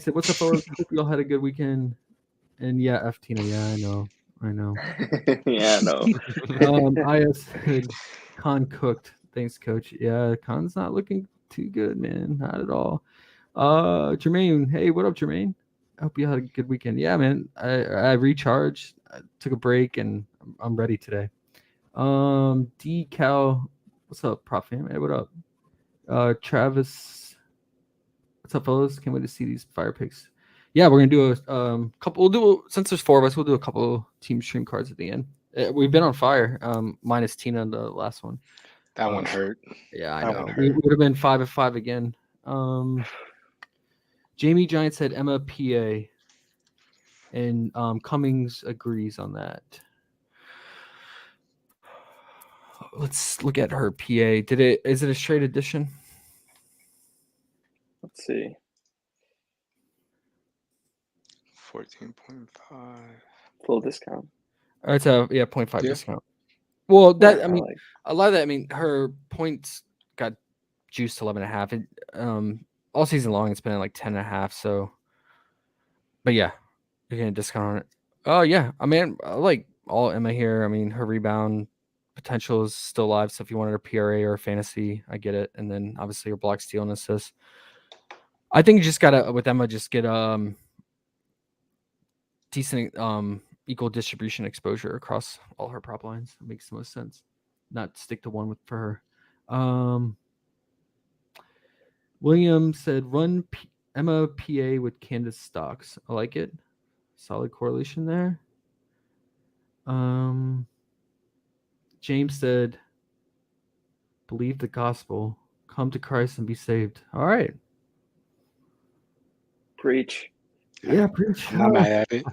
said, "What's up, fellas? Hope you all had a good weekend." And yeah, F Tina. Yeah, I know. Yeah, no. Aya said, "Con cooked. Thanks, coach." Yeah, Con's not looking too good, man. Not at all. Jermaine. Hey, what up, Jermaine? I hope you had a good weekend. Yeah, man. I recharged. I took a break, and I'm ready today. Decal. What's up, Prop fam? Hey, what up? Travis. What's up, fellas? Can't wait to see these fire picks. Yeah, we're gonna do a couple. Since there's 4 of us, we'll do a couple team stream cards at the end. We've been on fire. Minus Tina in the last one. That one hurt. Yeah, I That know. one We hurt. would have been 5-5 again. Jamie Giant said Emma PA, and Cummings agrees on that. Let's look at her PA. Is it a straight edition? Let's see. 14.5. Full discount. It's a 0.5 Yeah. discount. Well, that Yeah, I mean, like- a lot of that. I mean, her points got juiced to 11.5. And all season long, it's been at like 10.5. So, but yeah, you're getting a discount on it. Oh yeah, I mean, I like all Emma here. I mean, her rebound potential is still alive. So if you wanted a PRA or a fantasy, I get it. And then obviously your block, steal, and assist. I think you just gotta with Emma just get decent equal distribution exposure across all her prop lines. It makes the most sense. Not stick to one for her. William said run Emma PA with Candace stocks. I like it. Solid correlation there. James said believe the gospel. Come to Christ and be saved. All right. Preach. Yeah, preach. I'm not mad at it.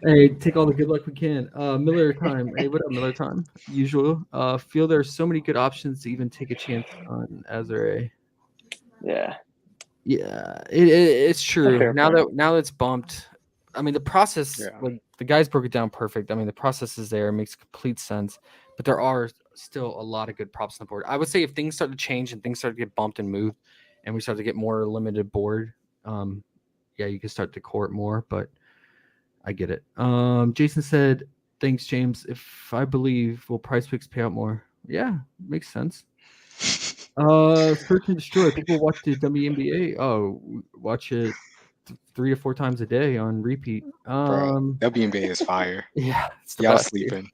Hey, take all the good luck we can. Miller time. Hey, what up, Miller time? Usual. Feel there's so many good options to even take a chance on Azure. Yeah. Yeah, it's true. fair Now point. that it's bumped, I mean the process. Yeah. Like the guys broke it down perfect. I mean the process is there. It makes complete sense. But there are still a lot of good props on the board. I would say if things start to change and things start to get bumped and moved, and we start to get more limited board, yeah, you can start to court more. But I get it. Jason said, "Thanks, James. If I believe, will PrizePicks pay out more?" Yeah, makes sense. Search and destroy. People watch the WNBA. Oh, watch it 3 to 4 times a day on repeat. Bro, WNBA is fire. Yeah, it's the Y'all best, dude. sleeping.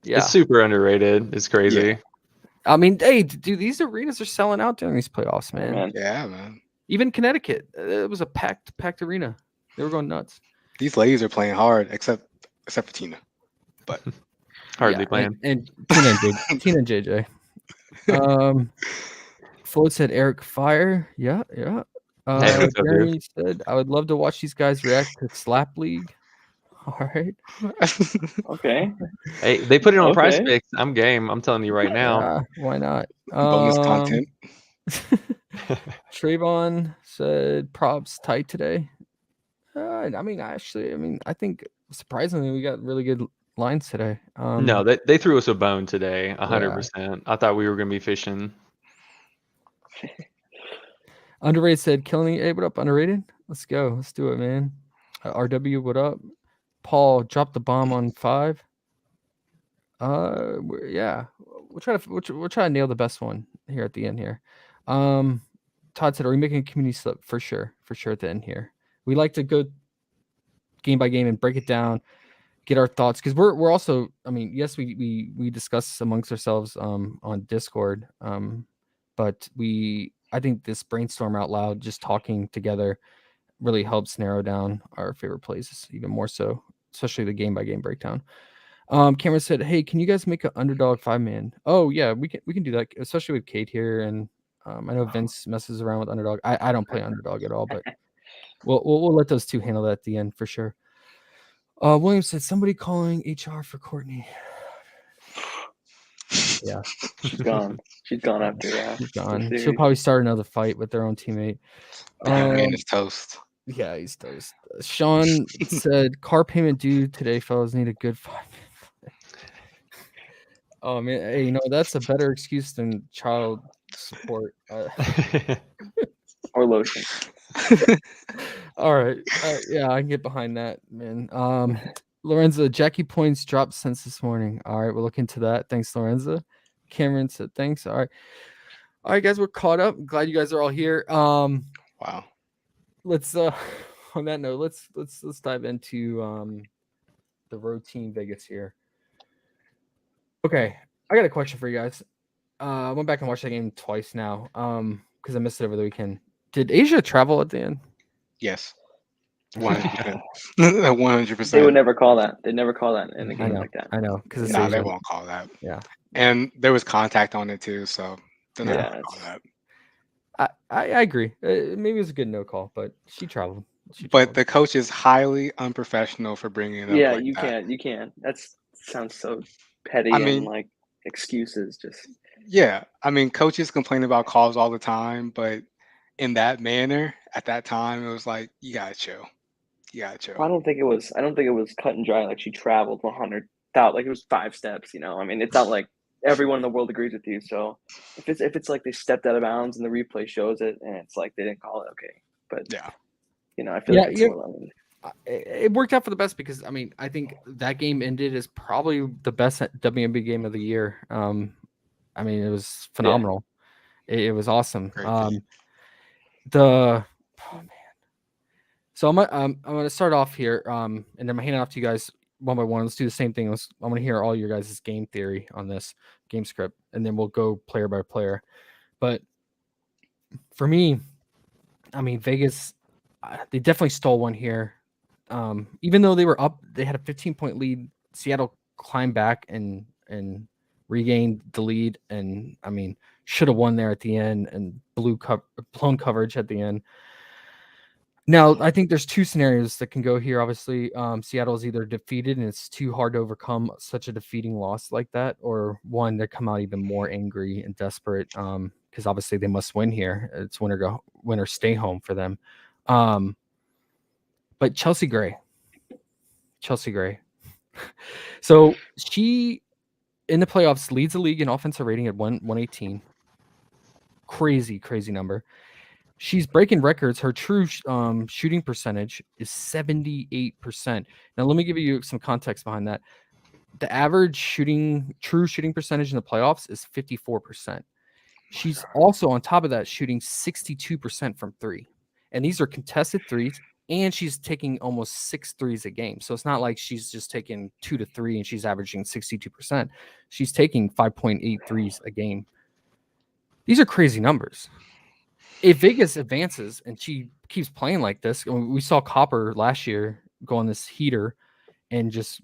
Yeah, It's super underrated. It's crazy. I mean, hey, dude, these arenas are selling out during these playoffs, man. Man. Yeah, man. Even Connecticut, it was a packed arena. They were going nuts. These ladies are playing hard, except for Tina. But Hardly Yeah, playing. and Tina and JJ. Floyd said Eric Fire. Yeah. Hey, what's up, dude? Jeremy said I would love to watch these guys react to Slap League. All right. Okay. Hey, they put it on Okay. PrizePicks. I'm game. I'm telling you right now. Yeah, why not? bonus content. Trayvon said props tight today. I think surprisingly we got really good lines today. No, they threw us a bone today, 100%. I thought we were gonna be fishing. Underrated said killing. Hey, what up, underrated? Let's go. Let's do it, man. RW, what up? Paul dropped the bomb on 5. Yeah, we'll try to nail the best one here at the end here. Todd said, "Are we making a community slip for sure at the end here? We like to go game by game and break it down, get our thoughts because we're also. I mean, yes, we discuss amongst ourselves on Discord, but we I think this brainstorm out loud, just talking together, really helps narrow down our favorite plays even more so, especially the game by game breakdown. Cameron said, "Hey, can you guys make an underdog 5-man?" Oh yeah, we can do that, especially with Kate here, and I know Vince messes around with underdog. I don't play underdog at all, but we'll let those two handle that at the end for sure. William said, "Somebody calling HR for Courtney." Yeah, She's gone. She's gone after she's the gone. She'll series. probably start another fight with their own teammate. The young man Um, is toast. yeah, he's toast. Sean said, "Car payment due today, fellas. Need a good 5." Oh man, hey, that's a better excuse than child support. Or lotion. All right, yeah, I can get behind that, man. Lorenza, Jackie points dropped since this morning. All right, we'll look into that. Thanks, Lorenza. Cameron said thanks. All right, guys, we're caught up. Glad you guys are all here. Wow. Let's on that note, let's dive into the road team Vegas here. Okay, I got a question for you guys. I went back and watched that game twice now, because I missed it over the weekend. Did Asia travel at the end? Yes. 100%. 100%. They would never call that. They'd never call that in a I game know, like that. I know, because it's Nah, they Asia. won't call that. Yeah, And there was contact on it too, so they're not Yeah, gonna call that. I agree. Maybe it was a good no call, but she traveled. But the coach is highly unprofessional for bringing it up Yeah, like you that. can't. That's sounds so petty I and mean, like excuses. Just yeah, I mean, coaches complain about calls all the time, but in that manner, at that time, it was like, you gotta chill. You gotta chill. I don't think it was. I don't think it was cut and dry. Like she traveled 100,000. Like it was 5 steps. I mean, it's not like everyone in the world agrees with you. So if it's like they stepped out of bounds and the replay shows it, and it's like they didn't call it, okay. But Yeah. I feel like it's Yeah. more than It worked out for the best because I think that game ended as probably the best WNBA game of the year. I mean, it was phenomenal. It was awesome. Great game. Oh man. So I'm gonna start off here, and then I'm handing off to you guys one by one. Let's do the same thing. I'm gonna hear all your guys' game theory on this game script, and then we'll go player by player. But for me, I mean, Vegas, they definitely stole one here. Even though they were up, they had a 15-point lead. Seattle climbed back and regained the lead, and I mean, should have won there at the end and blown coverage at the end. Now, I think there's two scenarios that can go here. Obviously, Seattle is either defeated and it's too hard to overcome such a defeating loss like that, or one, they come out even more angry and desperate because obviously they must win here. It's win or stay home for them. But Chelsea Gray. So she, in the playoffs, leads the league in offensive rating at 118. Crazy number. She's breaking records. Her true shooting percentage is 78%. Now, let me give you some context behind that. The average true shooting percentage in the playoffs is 54%. She's also, on top of that, shooting 62% from three. And these are contested threes, and she's taking almost 6 threes a game. So it's not like she's just taking 2 to 3 and she's averaging 62%. She's taking 5.8 threes a game. These are crazy numbers. If Vegas advances and she keeps playing like this, we saw Copper last year go on this heater and just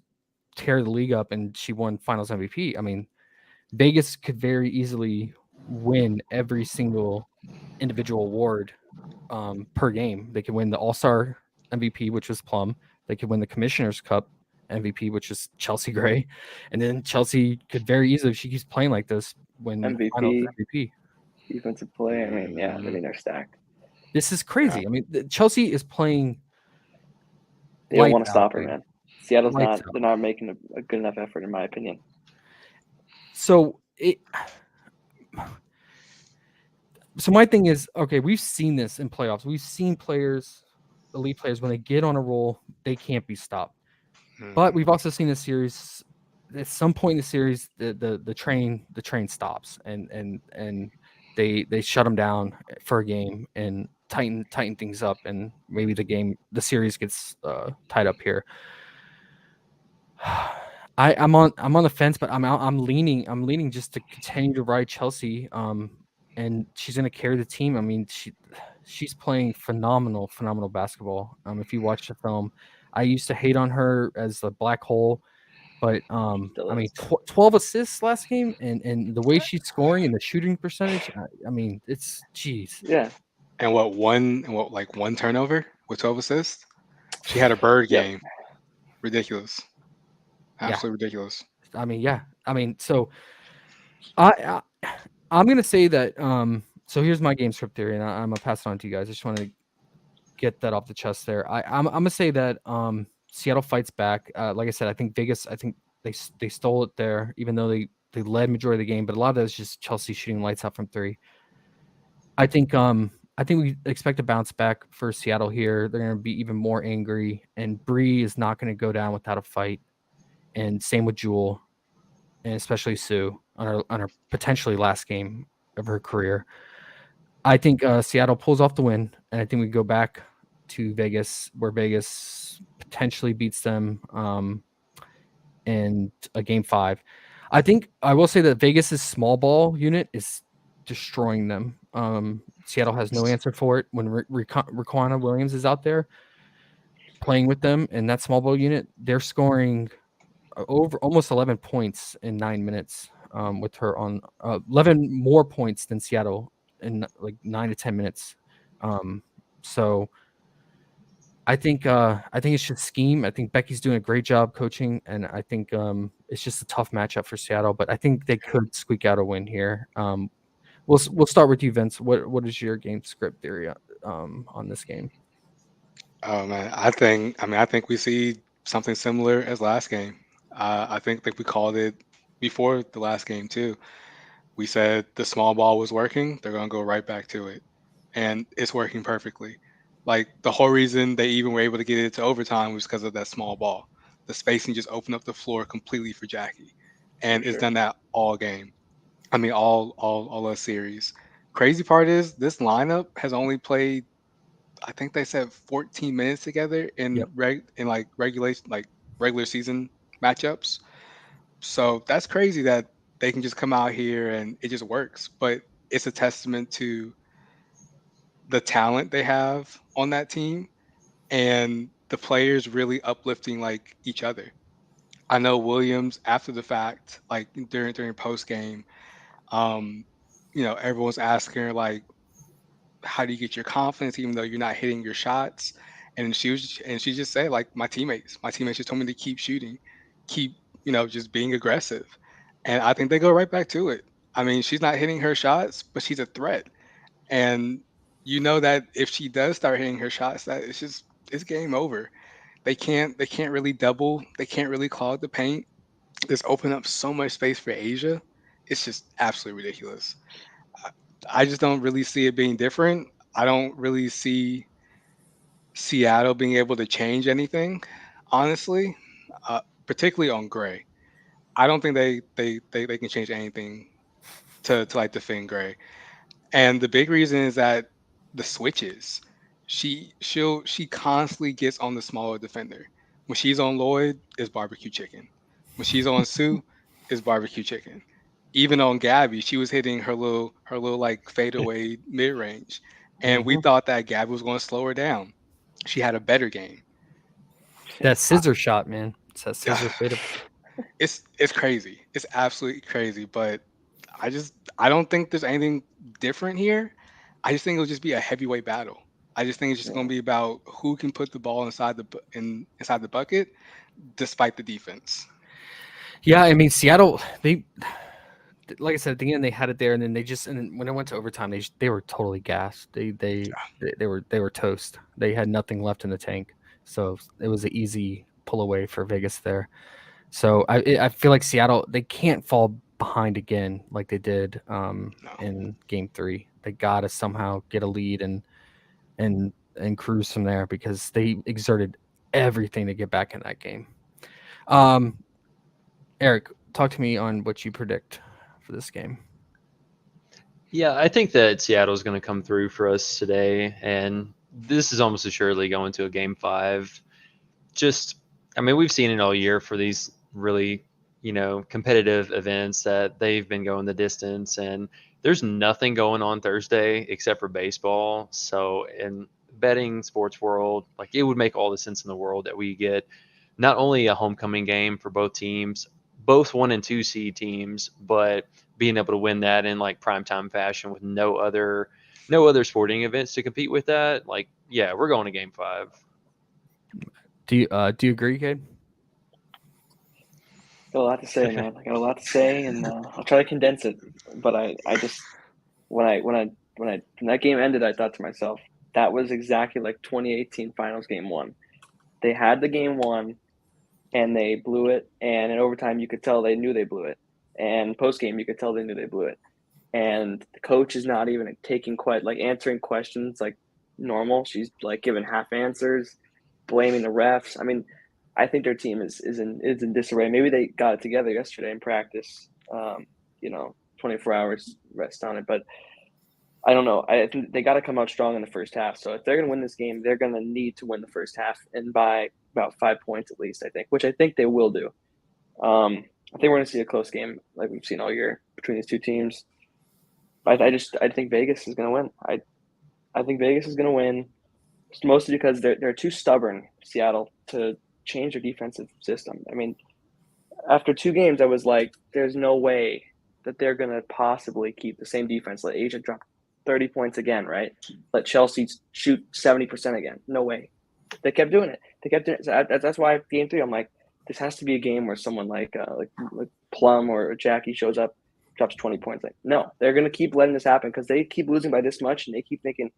tear the league up, and she won Finals MVP. I mean, Vegas could very easily win every single individual award per game. They could win the All-Star MVP, which was Plum. They could win the Commissioner's Cup MVP, which is Chelsea Gray. And then Chelsea could very easily, if she keeps playing like this, win Finals MVP. Defensive play. I mean, yeah, I mean they're stacked. This is crazy. I mean, Chelsea is playing. They don't want to stop her, man. Seattle's not. They're not making a good enough effort, in my opinion. So my thing is, okay, we've seen this in playoffs. We've seen elite players, when they get on a roll, they can't be stopped. But we've also seen this series. At some point in the series, the train stops, and they shut them down for a game and tighten things up, and maybe the series gets tied up here. I'm on the fence, but I'm leaning just to continue to ride Chelsea, and she's going to carry the team. I mean, she's playing phenomenal basketball. If you watch the film, I used to hate on her as the black hole, but Still I mean, is. 12 assists last game, and the way she's scoring and the shooting percentage. I mean, it's jeez. Yeah. And one turnover with 12 assists? She had a bird Yep. game. Ridiculous. Yeah. Absolutely ridiculous. I mean, yeah. I mean, so I'm gonna say that. So here's my game script theory, and I'm gonna pass it on to you guys. I just want to get that off the chest there. I'm gonna say that Seattle fights back. Like I said, I think Vegas. I think they stole it there, even though they led majority of the game. But a lot of that is just Chelsea shooting lights out from three. I think we expect a bounce back for Seattle here. They're gonna be even more angry, and Bree is not gonna go down without a fight. And same with Jewel, and especially Sue on her potentially last game of her career. I think Seattle pulls off the win, and I think we go back to Vegas, where Vegas potentially beats them in a game 5. I think I will say that Vegas's small ball unit is destroying them. Seattle has no answer for it when Raquana Williams is out there playing with them, and that small ball unit, they're scoring over almost 11 points in 9 minutes with her on 11 more points than Seattle in like 9 to 10 minutes. So I think it's just scheme. I think Becky's doing a great job coaching, and I think it's just a tough matchup for Seattle. But I think they could squeak out a win here. We'll start with you, Vince. What is your game script theory on this game? Oh man, I think we see something similar as last game. I think like we called it before the last game too. We said the small ball was working. They're gonna go right back to it, and it's working perfectly. Like the whole reason they even were able to get it to overtime was because of that small ball. The spacing just opened up the floor completely for Jackie, For and it's sure. done that all game. I mean, all the series. Crazy part is this lineup has only played, I think they said 14 minutes together Yep. in like regulation, like regular season matchups. So that's crazy that they can just come out here and it just works. But it's a testament to the talent they have on that team and the players really uplifting like each other. I know Williams after the fact, like during post game, um, everyone's asking her like, how do you get your confidence even though you're not hitting your shots? And she just said like my teammates just told me to keep shooting, keep just being aggressive, and I think they go right back to it. I mean, she's not hitting her shots, but she's a threat, and you know that if she does start hitting her shots, that it's game over. They can't really double, they can't really clog the paint. Just open up so much space for Asia. It's just absolutely ridiculous. I I just don't really see it being different. I don't really see Seattle being able to change anything, honestly, particularly on Gray. I don't think they can change anything to like defend Gray. And the big reason is that the switches. She constantly gets on the smaller defender. When she's on Lloyd, is barbecue chicken. When she's on Sue, is barbecue chicken. Even on Gabby, she was hitting her little like fadeaway mid range, and we Mhm. thought that Gabby was going to slow her down. She had a better game. That I, scissor shot, man. It's that scissor fade. it's crazy. It's absolutely crazy. But I don't think there's anything different here. I just think it'll just be a heavyweight battle. I just think it's just Yeah. going to be about who can put the ball inside the bucket, despite the defense. Yeah, I mean Seattle. They like I said at the end they had it there, and then and then when it went to overtime, they were totally gassed. They were toast. They had nothing left in the tank, so it was an easy pull away for Vegas there. So I feel like Seattle, they can't fall behind again like they did No. in Game 3. They got to somehow get a lead and cruise from there because they exerted everything to get back in that game. Um, Eric, talk to me on what you predict for this game. Yeah, I think that Seattle's going to come through for us today, and this is almost assuredly going to a game 5. I mean, we've seen it all year for these really, competitive events that they've been going the distance, and there's nothing going on Thursday except for baseball. So in betting sports world, like it would make all the sense in the world that we get not only a homecoming game for both teams, both 1 and 2 seed teams, but being able to win that in like primetime fashion with no other sporting events to compete with that. Like, yeah, we're going to game 5. Do you agree, Cade? Got a lot to say, man. I got a lot to say, and I'll try to condense it. But I just when that game ended, I thought to myself, that was exactly like 2018 Finals Game 1. They had the game won, and they blew it. And in overtime, you could tell they knew they blew it. And post game, you could tell they knew they blew it. And the coach is not even answering questions like normal. She's like giving half answers, blaming the refs. I mean, I think their team is in disarray. Maybe they got it together yesterday in practice. 24 hours rest on it, but I don't know. I think they got to come out strong in the first half. So if they're going to win this game, they're going to need to win the first half and by about 5 points at least, I think, which I think they will do. I think we're going to see a close game like we've seen all year between these two teams. But I think Vegas is going to win. I think Vegas is going to win, mostly because they're too stubborn, Seattle, to change their defensive system. I mean, after 2 games, I was like, there's no way that they're going to possibly keep the same defense. Let Asia drop 30 points again, right? Let Chelsea shoot 70% again. No way. They kept doing it. So that's why game 3, I'm like, this has to be a game where someone like Plum or Jackie shows up, drops 20 points. Like, no, they're going to keep letting this happen because they keep losing by this much, and they keep thinking,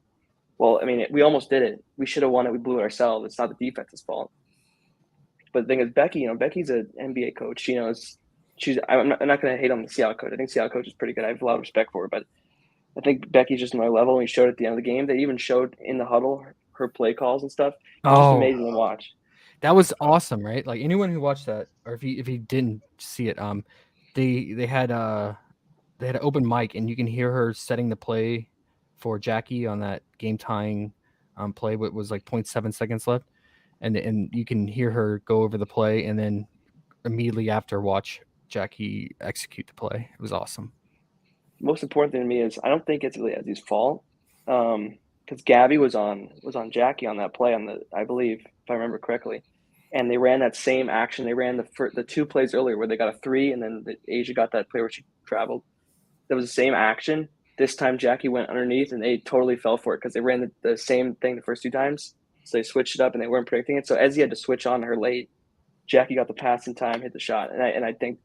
well, I mean, we almost did it. We should have won it. We blew it ourselves. It's not the defense's fault. But the thing is, Becky's an NBA coach. She knows I'm not going to hate on the Seattle coach. I think Seattle coach is pretty good. I have a lot of respect for her, but I think Becky's just another level. And we showed at the end of the game. They even showed in the huddle her play calls and stuff. It's just amazing to watch. That was awesome, right? Like anyone who watched that, or if you didn't see it, they had an open mic, and you can hear her setting the play for Jackie on that game tying play. What was like 0.7 seconds left, and you can hear her go over the play, and then immediately after watch Jackie execute the play. It was awesome. Most important thing to me is I don't think it's really Ezzy's fault, because Gabby was on Jackie on that play I believe, if I remember correctly, and they ran that same action. They ran the 2 plays earlier where they got a 3, and then Asia got that play where she traveled. That was the same action. This time Jackie went underneath, and they totally fell for it because they ran the same thing the first 2 times. So they switched it up, and they weren't predicting it. So Ezzy had to switch on her late. Jackie got the pass in time, hit the shot, and I think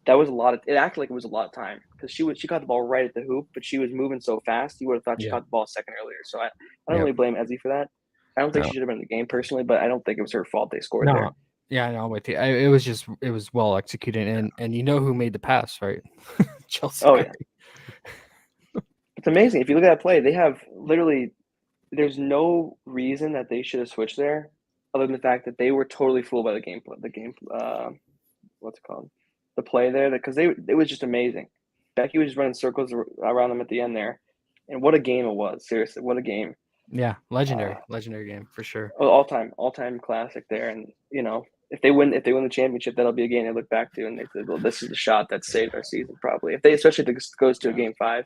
that was it acted like it was a lot of time because she got the ball right at the hoop, but she was moving so fast you would have thought she caught the ball a second earlier. So I don't really blame Ezzy for that. I don't think she should have been in the game personally, but I don't think it was her fault they scored there. Yeah, I know. I'm with you. It was well executed, and you know who made the pass, right? Chelsea. Oh yeah, it's amazing. If you look at that play, they have literally. There's no reason that they should have switched there, other than the fact that they were totally fooled by the game. What's it called? The play there, because it was just amazing. Becky was just running circles around them at the end there, and what a game it was! Seriously, what a game! Yeah, legendary game for sure. All time classic there. And if they win the championship, that'll be a game they look back to, and they say, well, this is the shot that saved our season. Probably, especially if it goes to a game 5.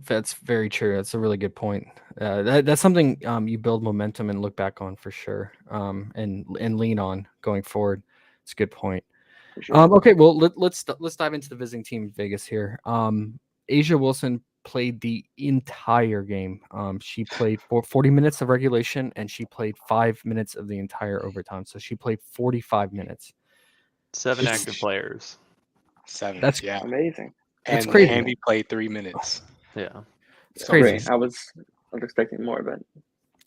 That's very true. That's a really good point. That's something you build momentum and look back on for sure, and lean on going forward. It's a good point. Sure. Okay, well let's dive into the visiting team in Vegas here. Asia Wilson played the entire game. She played for 40 minutes of regulation, and she played 5 minutes of the entire overtime. So she played 45 minutes. 7 active players. 7. That's amazing. That's crazy. Andy played 3 minutes. Yeah, it's crazy. Great. I was expecting more, but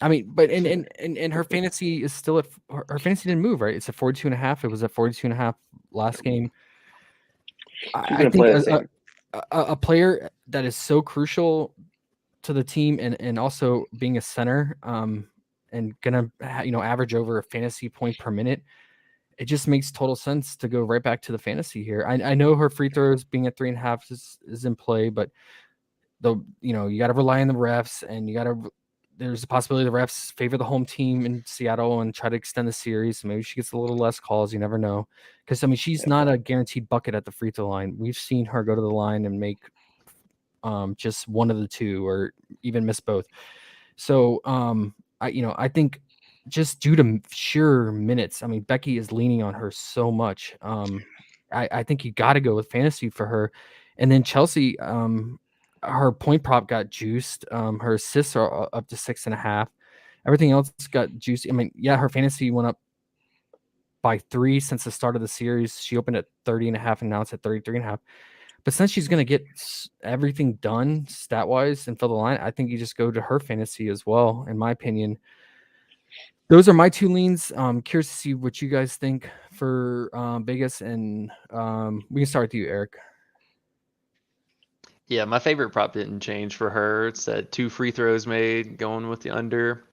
I mean, but and her fantasy is still at her fantasy didn't move, right? It's at 42.5. It was at 42.5 last game. I think a player that is so crucial to the team and also being a center and gonna average over a fantasy point per minute, it just makes total sense to go right back to the fantasy here. I know her free throws being at 3.5 is in play, but you got to rely on the refs, and you got to there's a possibility the refs favor the home team in Seattle and try to extend the series. Maybe she gets a little less calls. You never know. Because, I mean, she's not a guaranteed bucket at the free throw line. We've seen her go to the line and make just one of the two or even miss both. So, I think just due to sheer minutes, I mean, Becky is leaning on her so much. I think you got to go with fantasy for her. And then Chelsea, her point prop got juiced. Her assists are up to 6.5. Everything else got juiced. I mean, yeah, her fantasy went up by 3 since the start of the series. She opened at 30.5 and now it's at 33.5. But since she's going to get everything done stat wise and fill the line, I think you just go to her fantasy as well, in my opinion. Those are my two leans. Curious to see what you guys think for Vegas, and we can start with you, Eric. Yeah, my favorite prop didn't change for her. It's that 2 free throws made, going with the under.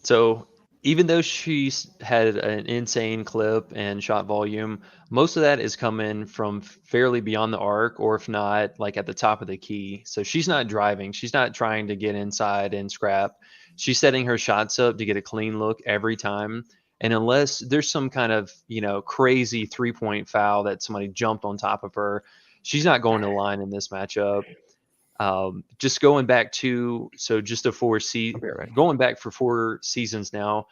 So even though she's had an insane clip and shot volume, most of that is coming from fairly beyond the arc, or if not, like at the top of the key. So she's not driving. She's not trying to get inside and scrap. She's setting her shots up to get a clean look every time. And unless there's some kind of, crazy 3-point foul that somebody jumped on top of her, she's not going to the line in this matchup. Just going back to going back for 4 seasons now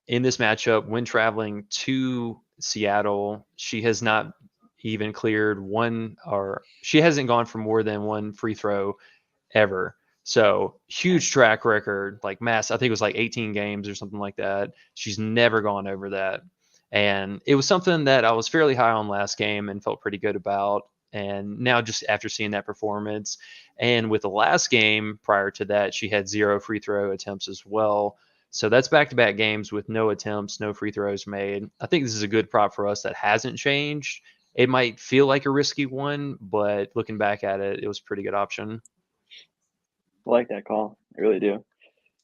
in this matchup, when traveling to Seattle, she has not even cleared one, or she hasn't gone for more than 1 free throw ever. So huge track record, like I think it was like 18 games or something like that. She's never gone over that. And it was something that I was fairly high on last game and felt pretty good about. And now, just after seeing that performance, and with the last game prior to that, she had 0 free throw attempts as well. So that's back-to-back games with no attempts, no free throws made. I think this is a good prop for us that hasn't changed. It might feel like a risky one, but looking back at it, it was a pretty good option. I like that call. I really do.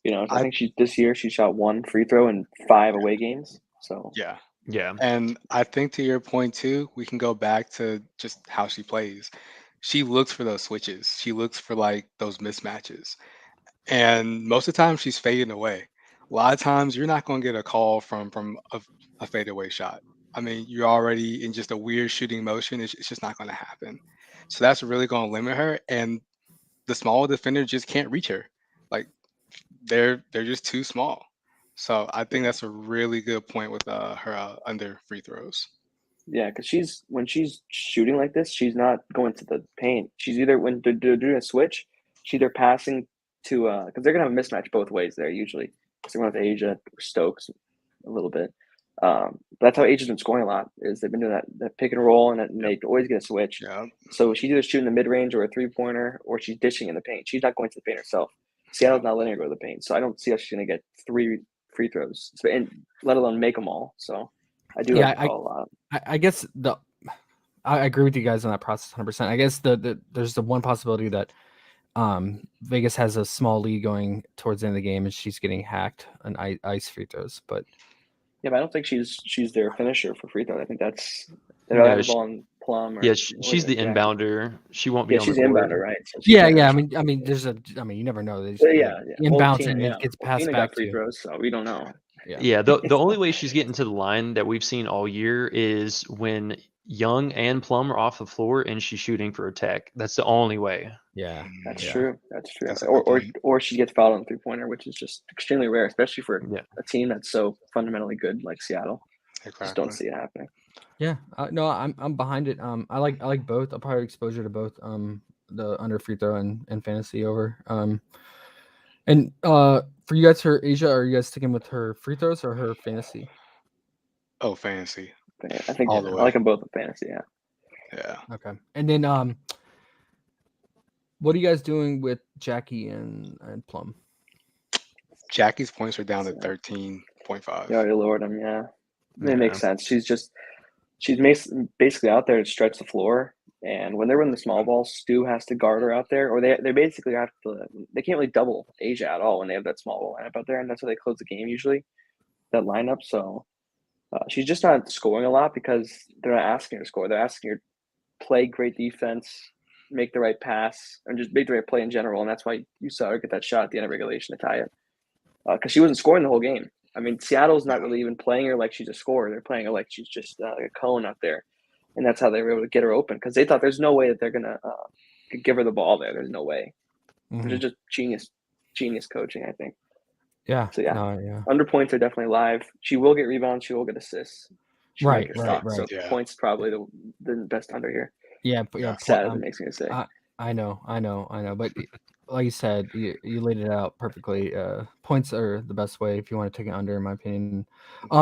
I I think this year she shot 1 free throw in 5 away games. So yeah. Yeah. And I think to your point too, we can go back to just how she plays. She looks for those switches. She looks for like those mismatches. And most of the time she's fading away. A lot of times you're not going to get a call from a fadeaway shot. I mean, you're already in just a weird shooting motion. It's just not going to happen. So that's really going to limit her. And the small defender just can't reach her. Like they're just too small. So I think that's a really good point with her under free throws. yeah, because when she's shooting like this, she's not going to the paint. She's either when they're doing a switch, she's either passing to because they're gonna have a mismatch both ways there usually. So they're going with Asia or Stokes a little bit. That's how Asia's been scoring a lot. Is they've been doing that pick and roll and they always get a switch. Yeah. So she's either shooting the mid range or a 3-pointer, or she's dishing in the paint. She's not going to the paint herself. Seattle's not letting her go to the paint, so I don't see how she's going to get 3 free throws, and let alone make them all. So I do like the call a lot. I guess I agree with you guys on that process 100%. I guess there's the one possibility that Vegas has a small lead going towards the end of the game and she's getting hacked on ice free throws. But yeah, but I don't think she's their finisher for free throws. I think they'd No, rather have the ball on Plum. she's the inbounder. She won't be Yeah, on she's the the board. inbounder, right? So yeah. I mean, you never know. They just, yeah. inbounds Tina, and it gets passed Tina back got free to you. throws, so we don't know. Yeah, the only way she's getting to the line that we've seen all year is when Young and Plum are off the floor and she's shooting for a tech. That's the only way. Yeah, That's yeah. true. That's true. That's a good point. Or she gets fouled on 3-pointer, which is just extremely rare, especially for Yeah. a team that's so fundamentally good like Seattle. Just don't Exactly. see it happening. Yeah, no, I'm behind it. I like both. I'll probably exposure to both. The under free throw and fantasy over. And for you guys, for Asia, are you guys sticking with her free throws or her fantasy? Oh, fantasy. I think All the I way. like them both with fantasy. Yeah. Yeah. Okay. And then what are you guys doing with Jackie and Plum? Jackie's points are down to 13.5. You already lowered them. Yeah. Yeah. It makes sense. She's basically out there to stretch the floor. And when they're running the small ball, Stu has to guard her out there, or they basically have to. They can't really double Asia at all when they have that small ball lineup out there, and that's how they close the game usually. That lineup, so she's just not scoring a lot because they're not asking her to score. They're asking her to play great defense, make the right pass, and just make the right play in general. And that's why you saw her get that shot at the end of regulation to tie it. because she wasn't scoring the whole game. I mean, Seattle's not really even playing her like she's a scorer. They're playing her like she's just like a cone out there, and that's how they were able to get her open because they thought there's no way that they're gonna give her the ball there. There's no way. Which is Mhm. just genius coaching, I think. Yeah. So yeah, No, yeah. under points are definitely live. She will get rebounds. She will get assists. She might Right, get right, stops. right. So Yeah. points probably the best under here. Yeah, but yeah, Yeah. Sad as it makes me to say. I know. But like you said, you laid it out perfectly. Points are the best way if you want to take it under, in my opinion.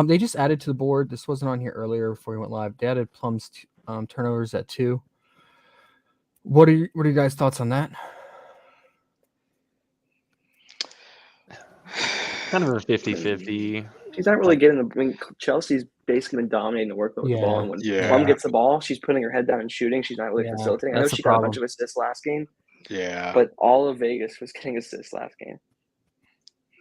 They just added to the board. This wasn't on here earlier before we went live. They added Plum's turnovers at 2. What are your guys' thoughts on that? Kind of a 50-50. She's not really getting the. I mean, Chelsea's basically been dominating the workload with the ball, Yeah, and when Yeah. Plum gets the ball, she's putting her head down and shooting. She's not really Yeah, facilitating. I know that's the she got a bunch problem. of assists last game, Yeah. but all of Vegas was getting assists last game.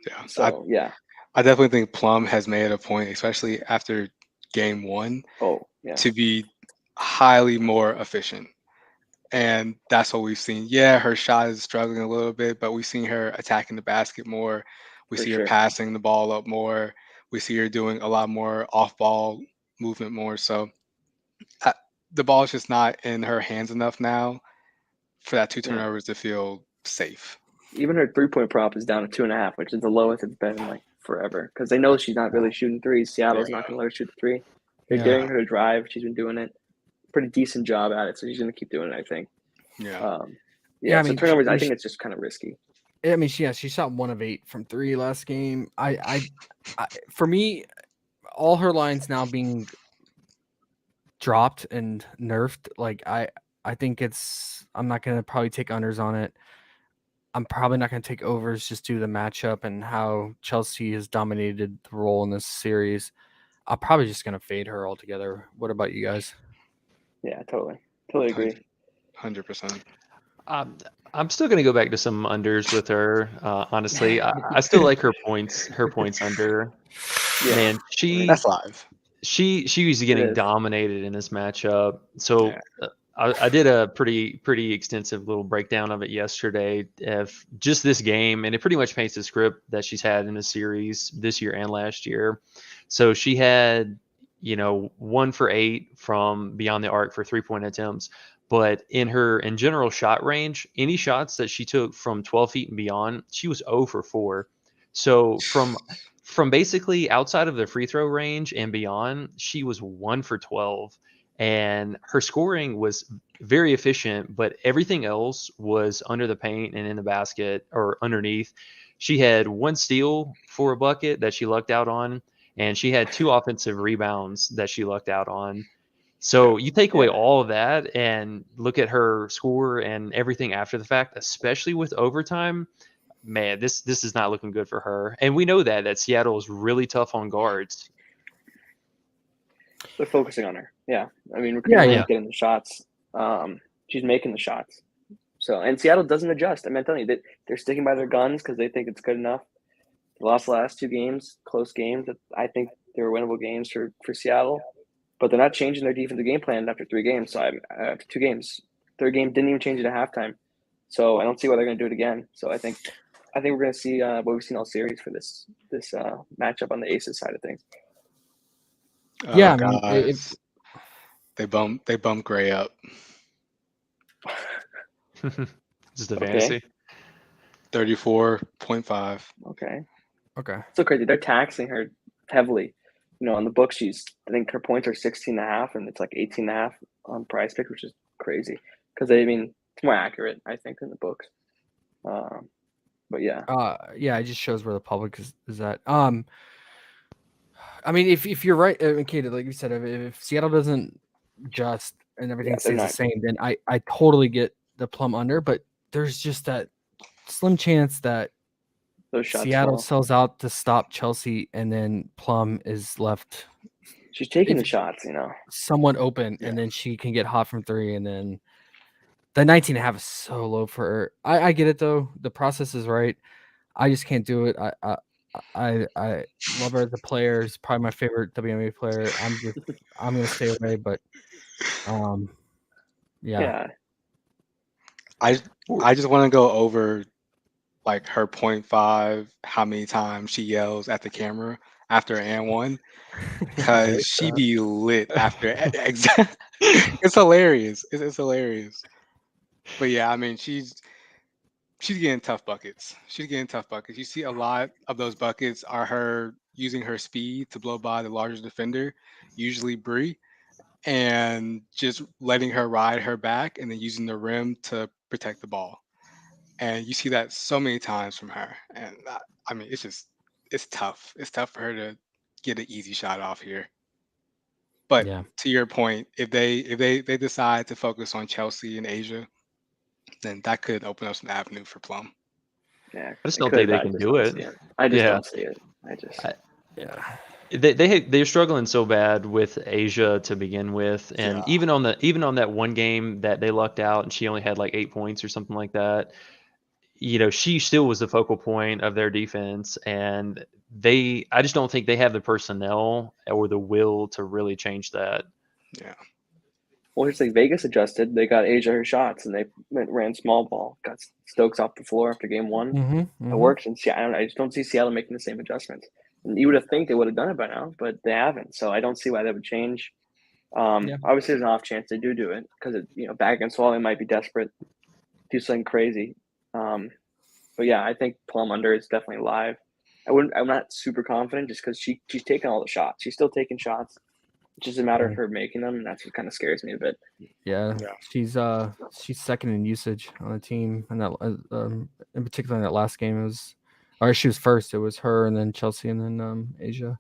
Yeah. So yeah. I definitely think Plum has made a point, especially after game 1, Oh yeah. to be highly more efficient. And that's what we've seen. Yeah, her shot is struggling a little bit, but we've seen her attacking the basket more. We For see sure. her passing the ball up more. We see her doing a lot more off-ball movement more. So the ball is just not in her hands enough now for that 2 Yeah. turnovers to feel safe. Even her 3-point prop is down to 2.5, which is the lowest it's been in like forever. Because they know she's not really shooting threes. Seattle's not going to let her shoot the 3. They're Yeah. daring her to drive. She's been doing it. Pretty decent job at it, so she's going to keep doing it, I think. Yeah. Yeah, I so mean, turnovers, I think it's just kind of risky. I mean, she shot 1 of 8 from 3 last game. I for me, all her lines now being dropped and nerfed, like I think I'm not gonna probably take unders on it. I'm probably not gonna take overs just due to the matchup and how Chelsea has dominated the role in this series. I'm probably just gonna fade her altogether. What about you guys? Yeah, totally agree. 100%. I'm still going to go back to some unders with her. Honestly, I still like her points. Her points under. Yeah, Man, That's live. she was it getting is. dominated in this matchup. So Yeah. I did a pretty extensive little breakdown of it yesterday of just this game, and it pretty much paints the script that she's had in the series this year and last year. So she had 1 for 8 from beyond the arc for 3-point attempts. But in general shot range, any shots that she took from 12 feet and beyond, she was 0 for 4. So from basically outside of the free throw range and beyond, she was 1 for 12. And her scoring was very efficient, but everything else was under the paint and in the basket or underneath. She had 1 steal for a bucket that she lucked out on, and she had 2 offensive rebounds that she lucked out on. So you take away all of that and look at her score and everything after the fact, especially with overtime. Man, this is not looking good for her. And we know that Seattle is really tough on guards. They're focusing on her. Yeah, I mean, Yeah. getting the shots. She's making the shots. So, and Seattle doesn't adjust. I mean, I'm telling you, they're sticking by their guns because they think it's good enough. They lost the last 2 games, close games. I think they were winnable games for Seattle, but they're not changing their defensive game plan after 3 games. So after 2 games, 3rd game didn't even change it at halftime. So I don't see why they're going to do it again. So I think we're going to see what we've seen all series for this matchup on the Aces side of things. Yeah, Oh, I mean, guys. They bump Gray up. Just a Okay. fantasy. 34.5. Okay. okay. So crazy. They're taxing her heavily. On the book, I think her points are 16.5, and it's like 18.5 on PrizePicks, which is crazy. Because it's more accurate, I think, than the books. But yeah. Yeah, it just shows where the public is at. I mean, if you're right, Katie, like you said, if Seattle doesn't adjust and everything stays the same, then I totally get the Plum under. But there's just that slim chance that Those shots Seattle fall. sells out to stop Chelsea, and then Plum is left. She's taking the shots, somewhat open, and then she can get hot from 3, and then the 19.5 is so low for her. I get it though. The process is right. I just can't do it. I love her as a player. She's probably my favorite WNBA player. I'm gonna stay away, but yeah. I just want to go over like her 0.5, how many times she yells at the camera after and one, because she be lit after. It's hilarious. It's hilarious. But yeah, I mean, she's getting tough buckets. She's getting tough buckets. You see a lot of those buckets are her using her speed to blow by the larger defender, usually Bree, and just letting her ride her back and then using the rim to protect the ball. And you see that so many times from her. And I mean, it's tough. It's tough for her to get an easy shot off here. But Yeah. to your point, if they decide to focus on Chelsea and Asia, then that could open up some avenue for Plum. Yeah, I just it don't could, think they but I can just do don't it. see it. I just Yeah. don't see it. I just I- Yeah. they're struggling so bad with Asia to begin with, and Yeah. even on that one game that they lucked out and she only had like 8 points or something like that. She still was the focal point of their defense, and I just don't think they have the personnel or the will to really change that. Yeah. well, it's like Vegas adjusted. They got Asia her shots, and they ran small ball. Got Stokes off the floor after game one. Mm-hmm. It works, and I just don't see Seattle making the same adjustments. And you would have think they would have done it by now, but they haven't. So I don't see why that would change. Yeah. Obviously, there's an off chance they do it because back against Wall, they might be desperate, do something crazy. But yeah, I think Plum under is definitely live. I'm not super confident just because she's taking all the shots. She's still taking shots. It's just a matter of her making them, and that's what kind of scares me a bit. Yeah. Yeah. She's second in usage on the team, and that in particular in that last game she was first. It was her, and then Chelsea, and then Asia.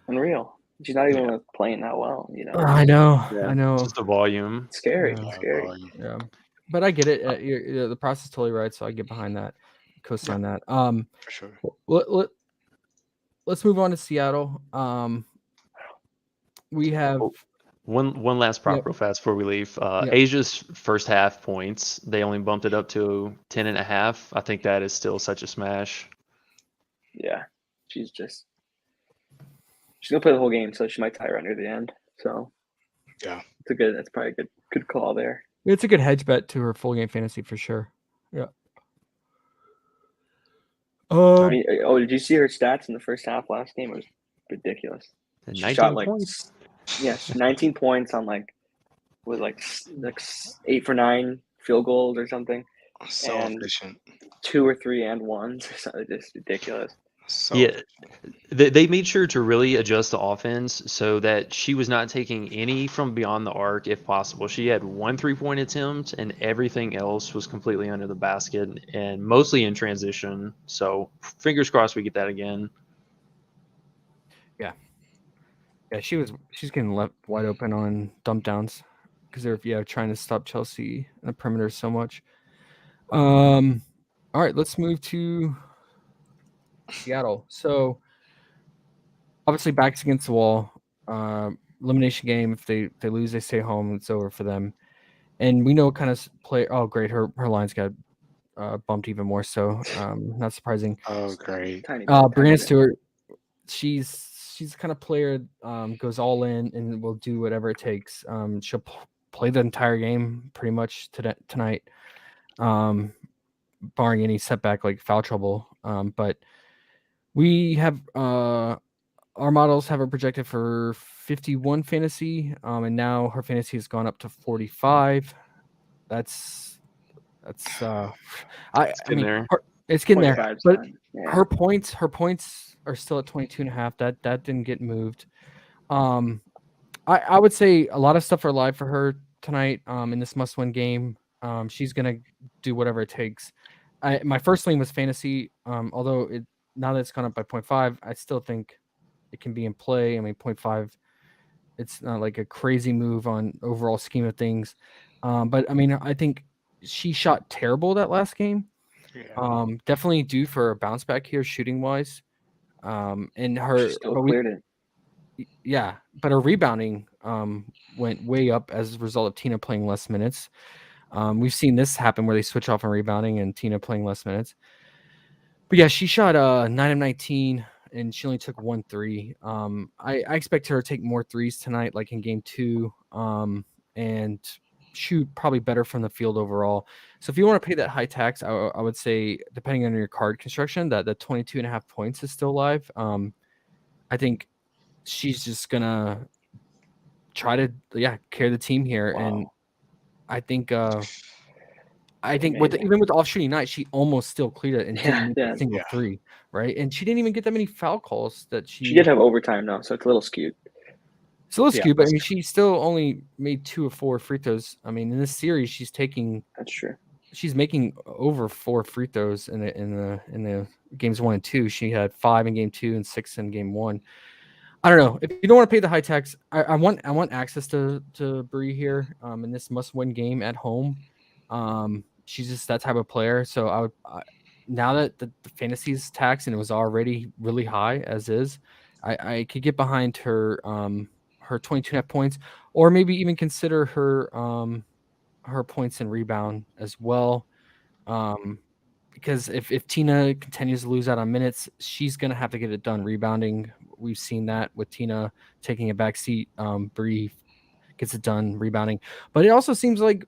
Unreal. She's not even Yeah. playing that well. I know. Yeah. I know. Just the volume. It's scary. Yeah. It's scary. Yeah, but I get it. The process is totally right, so I get behind that, co-sign that. For sure. Let's move on to Seattle. We have Oh, One last prop Yep. real fast before we leave. Yep. Asia's first half points, they only bumped it up to 10.5. I think that is still such a smash. Yeah. She's gonna play the whole game, so she might tie her under the end. So Yeah. that's probably a good call there. it's a good hedge bet to her full game fantasy for sure. Yeah. I mean, did you see her stats in the first half last game? It was ridiculous. And She 19 shot like points. 19 points on like 8 for 9 field goals or something, So and efficient. 2 or 3 and ones or something. Just ridiculous. So Yeah, they made sure to really adjust the offense so that she was not taking any from beyond the arc if possible. She had 1 3-point attempt, and everything else was completely under the basket and mostly in transition. So fingers crossed we get that again. Yeah, she's getting left wide open on dump downs because they're trying to stop Chelsea in the perimeter so much. All right, let's move to Seattle. So obviously backs against the wall. Elimination game. If they lose, they stay home. It's over for them. And we know what kind of play. Oh, great! Her lines got bumped even more. So not surprising. oh great. Tiny. Brianna bit. Stewart. She's the kind of player goes all in and will do whatever it takes. She'll play the entire game pretty much tonight, barring any setback like foul trouble. But we have our models have her projected for 51 fantasy, and now her fantasy has gone up to 45. That's I getting mean there. it's getting there, 25's but fine. Yeah. her points are still at 22.5. That didn't get moved. I would say a lot of stuff are live for her tonight in this must-win game. She's gonna do whatever it takes. My first lean was fantasy, although now that it's gone up by 0.5, I still think it can be in play. I mean, 0.5, it's not like a crazy move on overall scheme of things. But I mean, I think she shot terrible that last game. Yeah. Definitely due for a bounce back here shooting wise. And her, She still but cleared it. yeah, but her rebounding went way up as a result of Tina playing less minutes. We've seen this happen where they switch off on rebounding and Tina playing less minutes. But yeah, she shot 9 of 19 and she only took 1 3. I expect her to take more threes tonight, like in game 2. And shoot probably better from the field overall. So if you want to pay that high tax, I would say, depending on your card construction, that the 22.5 points is still live. I think she's just gonna try to carry the team here, and Wow. I think Amazing. even with off shooting night, she almost still cleared it and didn't make Yeah. a single Yeah. three, right? And she didn't even get that many foul calls that She did have overtime though, so it's a little skewed. It's a little Yeah, skewed, but I that's mean, she still only made 2 of 4 free throws. I mean, in this series, she's That's true. making over 4 free throws in the games 1 and 2. She had 5 in game 2 and 6 in game 1. I don't know. If you don't want to pay the high tax, I want access to Bree here in this must-win game at home. She's just that type of player. So now that the fantasy's tax and it was already really high as is, I could get behind her her 22.5 points, or maybe even consider her points and rebound as well. Because if Tina continues to lose out on minutes, she's gonna have to get it done rebounding. We've seen that with Tina taking a back seat. Bree gets it done rebounding, but it also seems like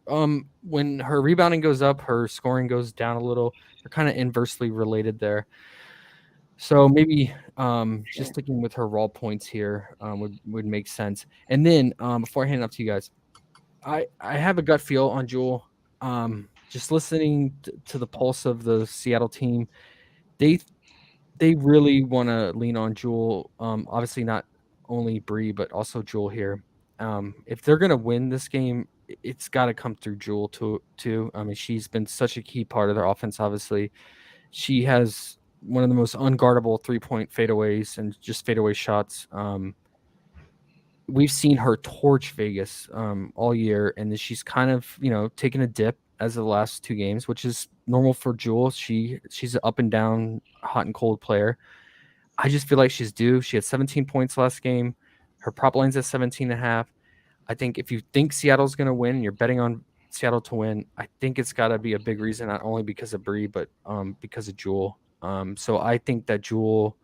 when her rebounding goes up, her scoring goes down a little. They're kind of inversely related there. So maybe just sticking with her raw points here would make sense. And then before I hand it up to you guys, I have a gut feel on Jewel. Just listening to the pulse of the Seattle team, they really want to lean on Jewel. Obviously not only Bree but also Jewel here. If they're gonna win this game, it's got to come through Jewel too. I mean, she's been such a key part of their offense. Obviously, she has one of the most unguardable 3-point fadeaways and just fadeaway shots. We've seen her torch Vegas all year, and then she's kind of taken a dip as of the last 2 games, which is normal for Jewel. She's an up and down, hot and cold player. I just feel like she's due. She had 17 points last game. Her prop line's at 17.5. I think if you think Seattle's going to win and you're betting on Seattle to win, I think it's got to be a big reason, not only because of Bree, but because of Jewel. So I think that Jewel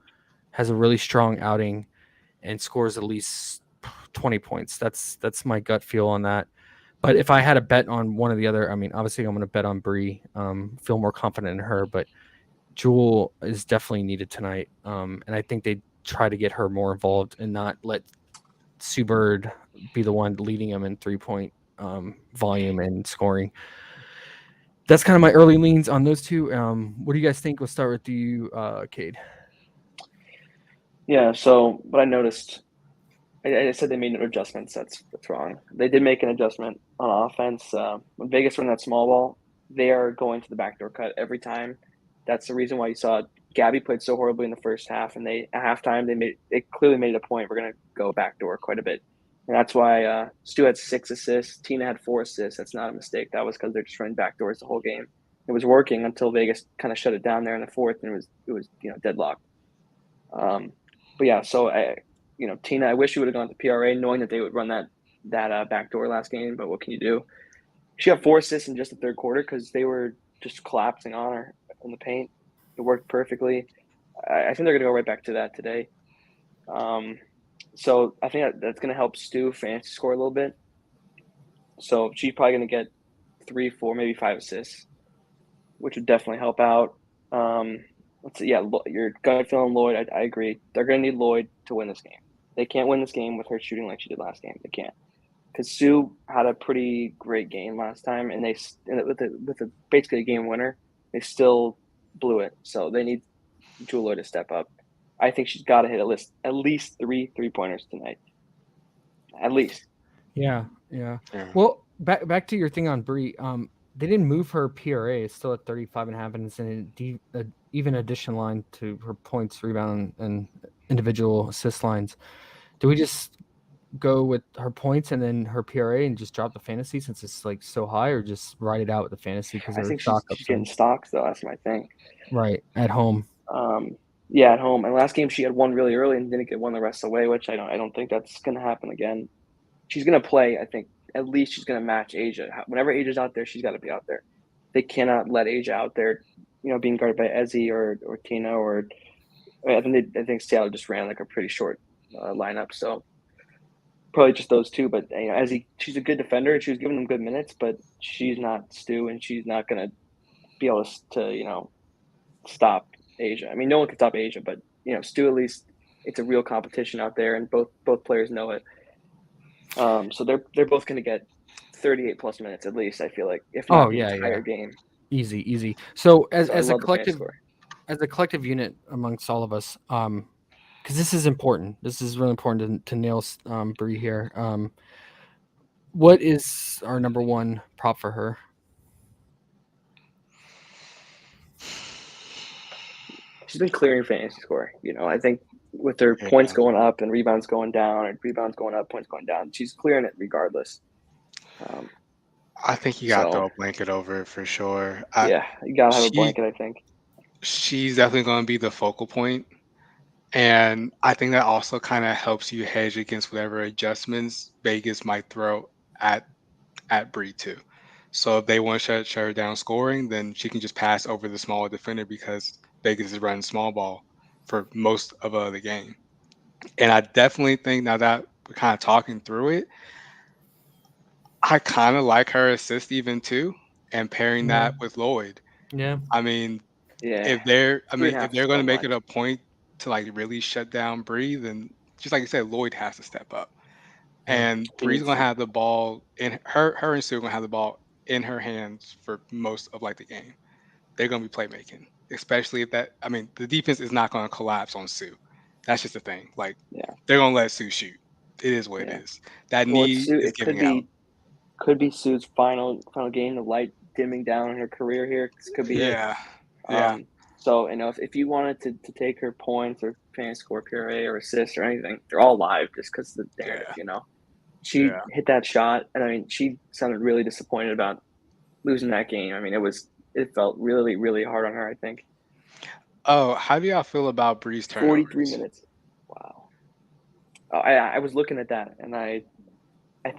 has a really strong outing and scores at least 20 points. That's my gut feel on that. But if I had a bet on one or the other, I mean, obviously I'm going to bet on Bree. Feel more confident in her, but Jewel is definitely needed tonight. And I think they try to get her more involved and not let Sue Bird be the one leading them in 3-point volume and scoring. That's kind of my early leans on those two. What do you guys think? We'll start with you, Cade. Yeah. So what I noticed, I said they made no adjustments. That's wrong. They did make an adjustment on offense. When Vegas run that small ball, they are going to the backdoor cut every time. That's the reason why you saw Gabby played so horribly in the first half, and at halftime they clearly made it a point. We're going to go backdoor quite a bit, and that's why Stu had 6 assists. Tina had 4 assists. That's not a mistake. That was because they're just running backdoors the whole game. It was working until Vegas kind of shut it down there in the fourth, and it was deadlocked. But yeah, so Tina, I wish you would have gone to PRA knowing that they would run that backdoor last game. But what can you do? She had 4 assists in just the third quarter because they were just collapsing on her in the paint. It worked perfectly. I think they're going to go right back to that today. So I think that's going to help Stu fantasy score a little bit. So she's probably going to get 3, 4, maybe 5 assists, which would definitely help out. Let's see. Yeah, your gut feeling Lloyd. I agree. They're going to need Lloyd to win this game. They can't win this game with her shooting like she did last game. They can't. Because Sue had a pretty great game last time, and with basically a game winner, they still blew it. So they need Lloyd to step up. I think she's got to hit at least 3 3-pointers tonight. At least. Yeah. Well, back to your thing on Bree. They didn't move her PRA. It's still at 35.5, and it's an even addition line to her points, rebound, and individual assist lines. Do we just go with her points and then her PRA and just drop the fantasy since it's like so high, or just ride it out with the fantasy because I think she's getting stocks though. That's my thing. Right at home. Yeah, at home. And last game she had one really early and didn't get one the rest of the way, which I don't think that's going to happen again. She's going to play. I think at least she's going to match Asia. Whenever Asia's out there, she's got to be out there. They cannot let Asia out there, being guarded by Ezzy or Tina I think Seattle just ran like a pretty short lineup. So probably just those two. But she's a good defender, and she was giving them good minutes. But she's not Stu, and she's not gonna be able to stop Asia. I mean, no one can stop Asia, but Stu, at least it's a real competition out there, and both players know it. So they're both going to get 38 plus minutes at least. I feel like, if not the entire game. Easy. So I as a love the fan collective unit amongst all of us, because this is important. This is really important to nail Bree here. What is our number one prop for her? She's been clearing fantasy score. I think with her points going up and rebounds going down, and rebounds going up, points going down, she's clearing it regardless. I think you got to throw a blanket over it for sure. You got to have a blanket, I think. She's definitely going to be the focal point. And I think that also kind of helps you hedge against whatever adjustments Vegas might throw at Bree too. So if they want to shut her down scoring, then she can just pass over the smaller defender because Vegas is running small ball for most of the game. And I definitely think, now that we're kind of talking through it, I kind of like her assist even too, and pairing that with Lloyd. Yeah. I mean, if they're going to make it a point to really shut down Bree, then just like you said, Lloyd has to step up. And Bree's going to have the ball in her and Sue are going to have the ball in her hands for most of the game. They're going to be playmaking, especially if the defense is not going to collapse on Sue. That's just the thing. They're going to let Sue shoot. It is what it is. That knee is giving out. Could be Sue's final game, the light dimming down in her career here. This could be it. Yeah. So if you wanted to take her points or fantasy score, PRA or assist or anything, they're all live just because of the narrative. She hit that shot, and she sounded really disappointed about losing that game. It felt really, really hard on her, I think. Oh, how do y'all feel about Bree's turnovers? 43 minutes. Wow. I was looking at that, and I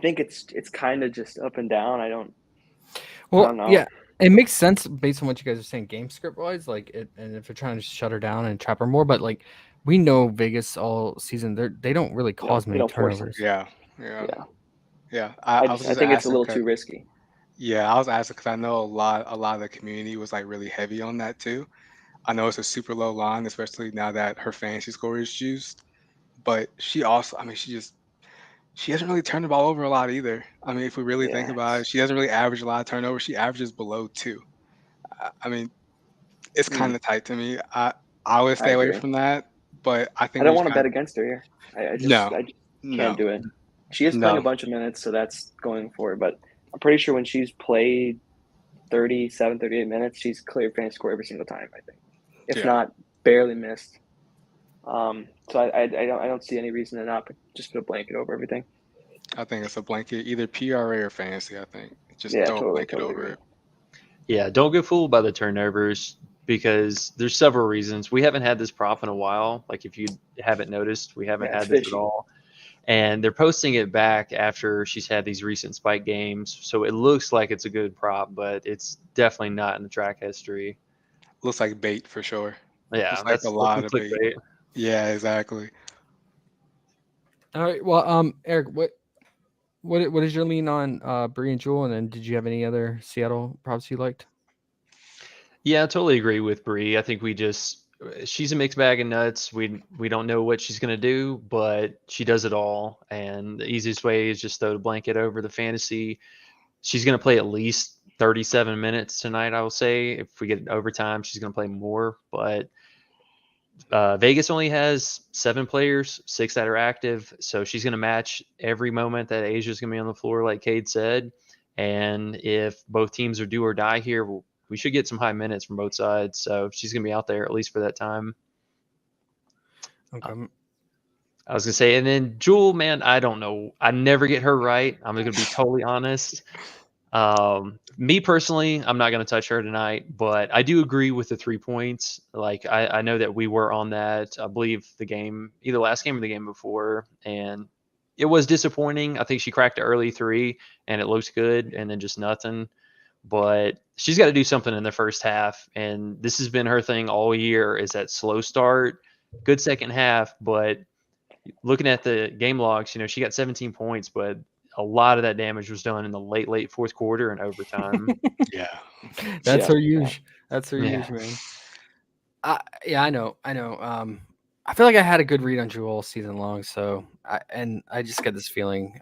think it's kind of just up and down. I don't know. Yeah, it makes sense based on what you guys are saying game script wise, and if they're trying to shut her down and trap her more, but we know Vegas all season they don't really cause many turnovers. Yeah. I think it's a little too risky. Yeah, I was asking because I know a lot of the community was really heavy on that too. I know it's a super low line, especially now that her fantasy score is juiced. But she also, she hasn't really turned the ball over a lot either. If we really think about it, she doesn't really average a lot of turnovers. She averages below 2. It's kind of tight to me. I would stay away from that, but I think I don't want to bet against her here. I just can't do it. She is playing a bunch of minutes, so that's going for it. But I'm pretty sure when she's played 37, 38 minutes, she's cleared fantasy score every single time, I think. If not, barely missed. So I don't see any reason to not just put a blanket over everything. I think it's a blanket, either PRA or fantasy. I think just throw a blanket over it. Yeah, don't get fooled by the turnovers because there's several reasons. We haven't had this prop in a while. If you haven't noticed, we haven't had this at all. And they're posting it back after she's had these recent spike games. So it looks like it's a good prop, but it's definitely not in the track history. Looks like bait for sure. Yeah, that's a lot of bait. Yeah, exactly. All right. Well, Eric, what is your lean on Bree and Jewel? And then did you have any other Seattle props you liked? Yeah, I totally agree with Bree. I think she's a mixed bag of nuts. We don't know what she's gonna do, but she does it all. And the easiest way is just throw the blanket over the fantasy. She's gonna play at least 37 minutes tonight, I will say. If we get overtime, she's gonna play more. But Vegas only has 7 players, 6 that are active. So she's going to match every moment that Asia's going to be on the floor, like Cade said. And if both teams are do or die here, we should get some high minutes from both sides. So she's going to be out there at least for that time. Okay. I was going to say, and then Jewel, man, I don't know. I never get her right. I'm going to be totally honest. Me personally, I'm not going to touch her tonight, but I do agree with the 3 points. I know that we were on that, I believe either last game or the game before, and it was disappointing. I think she cracked an early 3 and it looks good and then just nothing, but she's got to do something in the first half. And this has been her thing all year, is that slow start, good second half, but looking at the game logs, she got 17 points, but a lot of that damage was done in the late fourth quarter and overtime. Yeah. That's Yeah. her use. That's her Yeah. use, man. Yeah, I know. I feel like I had a good read on Jewel all season long, so I just get this feeling.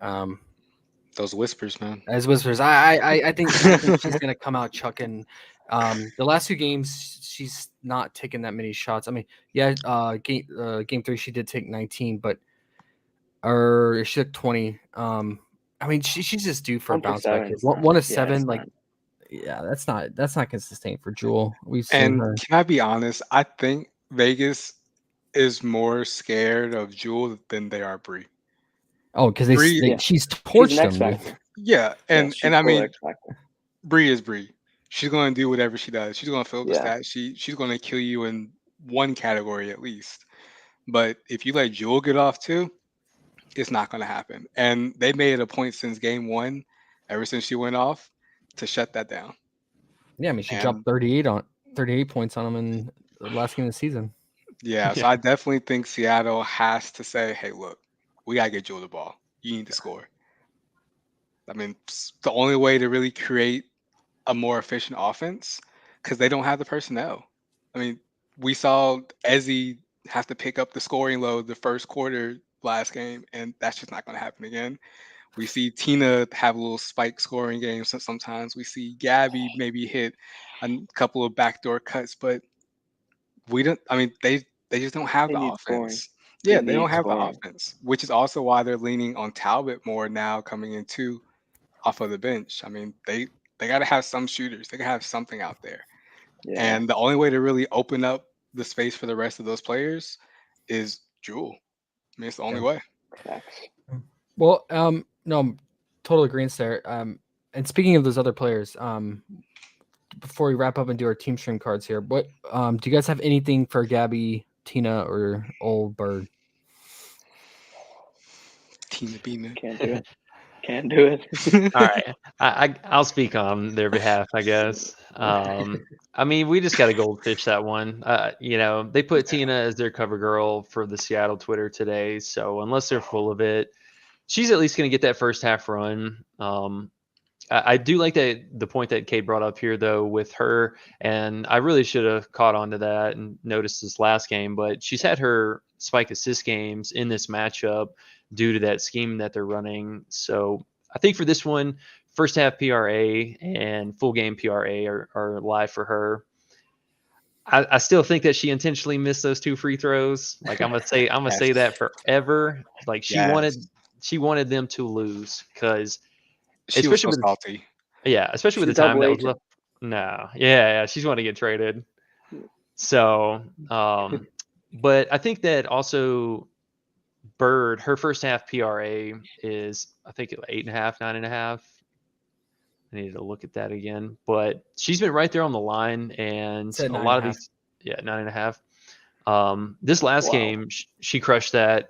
Those whispers, man. As whispers, I think she's gonna come out chucking. The last 2 games, she's not taking that many shots. I mean, yeah, game 3 she did take 19, but or she took 20. I mean, she's just due for a 1 for bounce back 7 here. is not- One of yeah, 7, it's like, not- yeah, that's not consistent for Jewel. We've seen And her. can I be honest? I think Vegas is more scared of Jewel than they are Bree. Oh, because Bree, Yeah. she's She's torched an X them, dude. factor. yeah, and Yes, she's and I full mean, X factor. Bree is Bree. She's going to do whatever she does. She's going to fill up the Yeah. stats. She's going to kill you in one category at least. But if you let Jewel get off too, it's not going to happen. And they made it a point since game 1, ever since she went off, to shut that down. Yeah, I mean, she And dropped 38 points on them in the last game of the season. yeah, so I definitely think Seattle has to say, hey, look, we got to get Jewel the ball. You need to score. I mean, the only way to really create a more efficient offense, because they don't have the personnel. I mean, we saw Ezzy have to pick up the scoring load the first quarter last game, and that's just not going to happen again. We see Tina have a little spike scoring games sometimes. We see Gabby maybe hit a couple of backdoor cuts, but we don't. I mean, they just don't have They the need scoring. offense. They Yeah, they don't need have the scoring. offense, which is also why they're leaning on Talbot more now coming into off of the bench. I mean, they got to have some shooters. They got to have something out there. Yeah. And the only way to really open up the space for the rest of those players is Jewel. I mean, it's the only way. Facts. Well, no, I'm total agreement there. And speaking of those other players, before we wrap up and do our team stream cards here, what do you guys have anything for Gabby, Tina, or Old Bird? Tina Bina. Can't do it. Can't do it. All right, I'll speak on their behalf, I guess. I mean, we just got to goldfish that one. They put Tina as their cover girl for the Seattle Twitter today, so unless they're full of it, she's at least going to get that first half run. I do like the point that Kate brought up here, though, with her, and I really should have caught on to that and noticed this last game, but she's had her spike assist games in this matchup due to that scheme that they're running. So I think for this one, first half PRA and full game PRA are live for her. I still think that she intentionally missed those 2 free throws. Like I'm gonna say Yes. that forever. Like she wanted them to lose because She was especially so with salty. especially with She's the time that was double left. No, yeah, she's want to get traded. So, but I think that also Bird, her first half PRA is I think 8.5, 9.5. I need to look at that again, but she's been right there on the line, and Said a lot of 9.5. these, 9.5. This last Wow. game, she crushed that,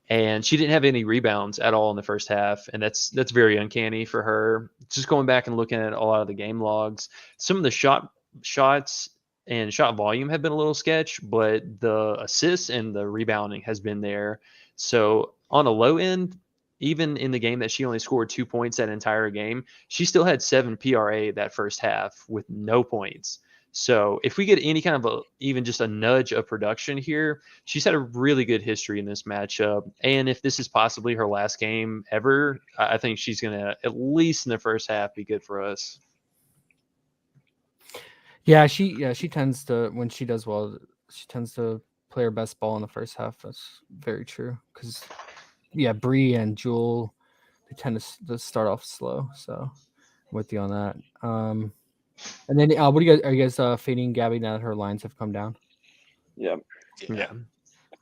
and she didn't have any rebounds at all in the first half, and that's very uncanny for her. Just going back and looking at a lot of the game logs, some of the shots and shot volume have been a little sketch, but the assists and the rebounding has been there. So on a low end, even in the game that she only scored 2 points that entire game, she still had 7 PRA that first half with no points. So if we get any kind of even just a nudge of production here, she's had a really good history in this matchup. And if this is possibly her last game ever, I think she's going to, at least in the first half, be good for us. Yeah, she tends to, when she does well, she tends to play her best ball in the first half. That's very true. Because Bree and Jewel, they tend to start off slow. So I'm with you on that. And then what are you guys fading Gabby now that her lines have come down? Yep. Yeah.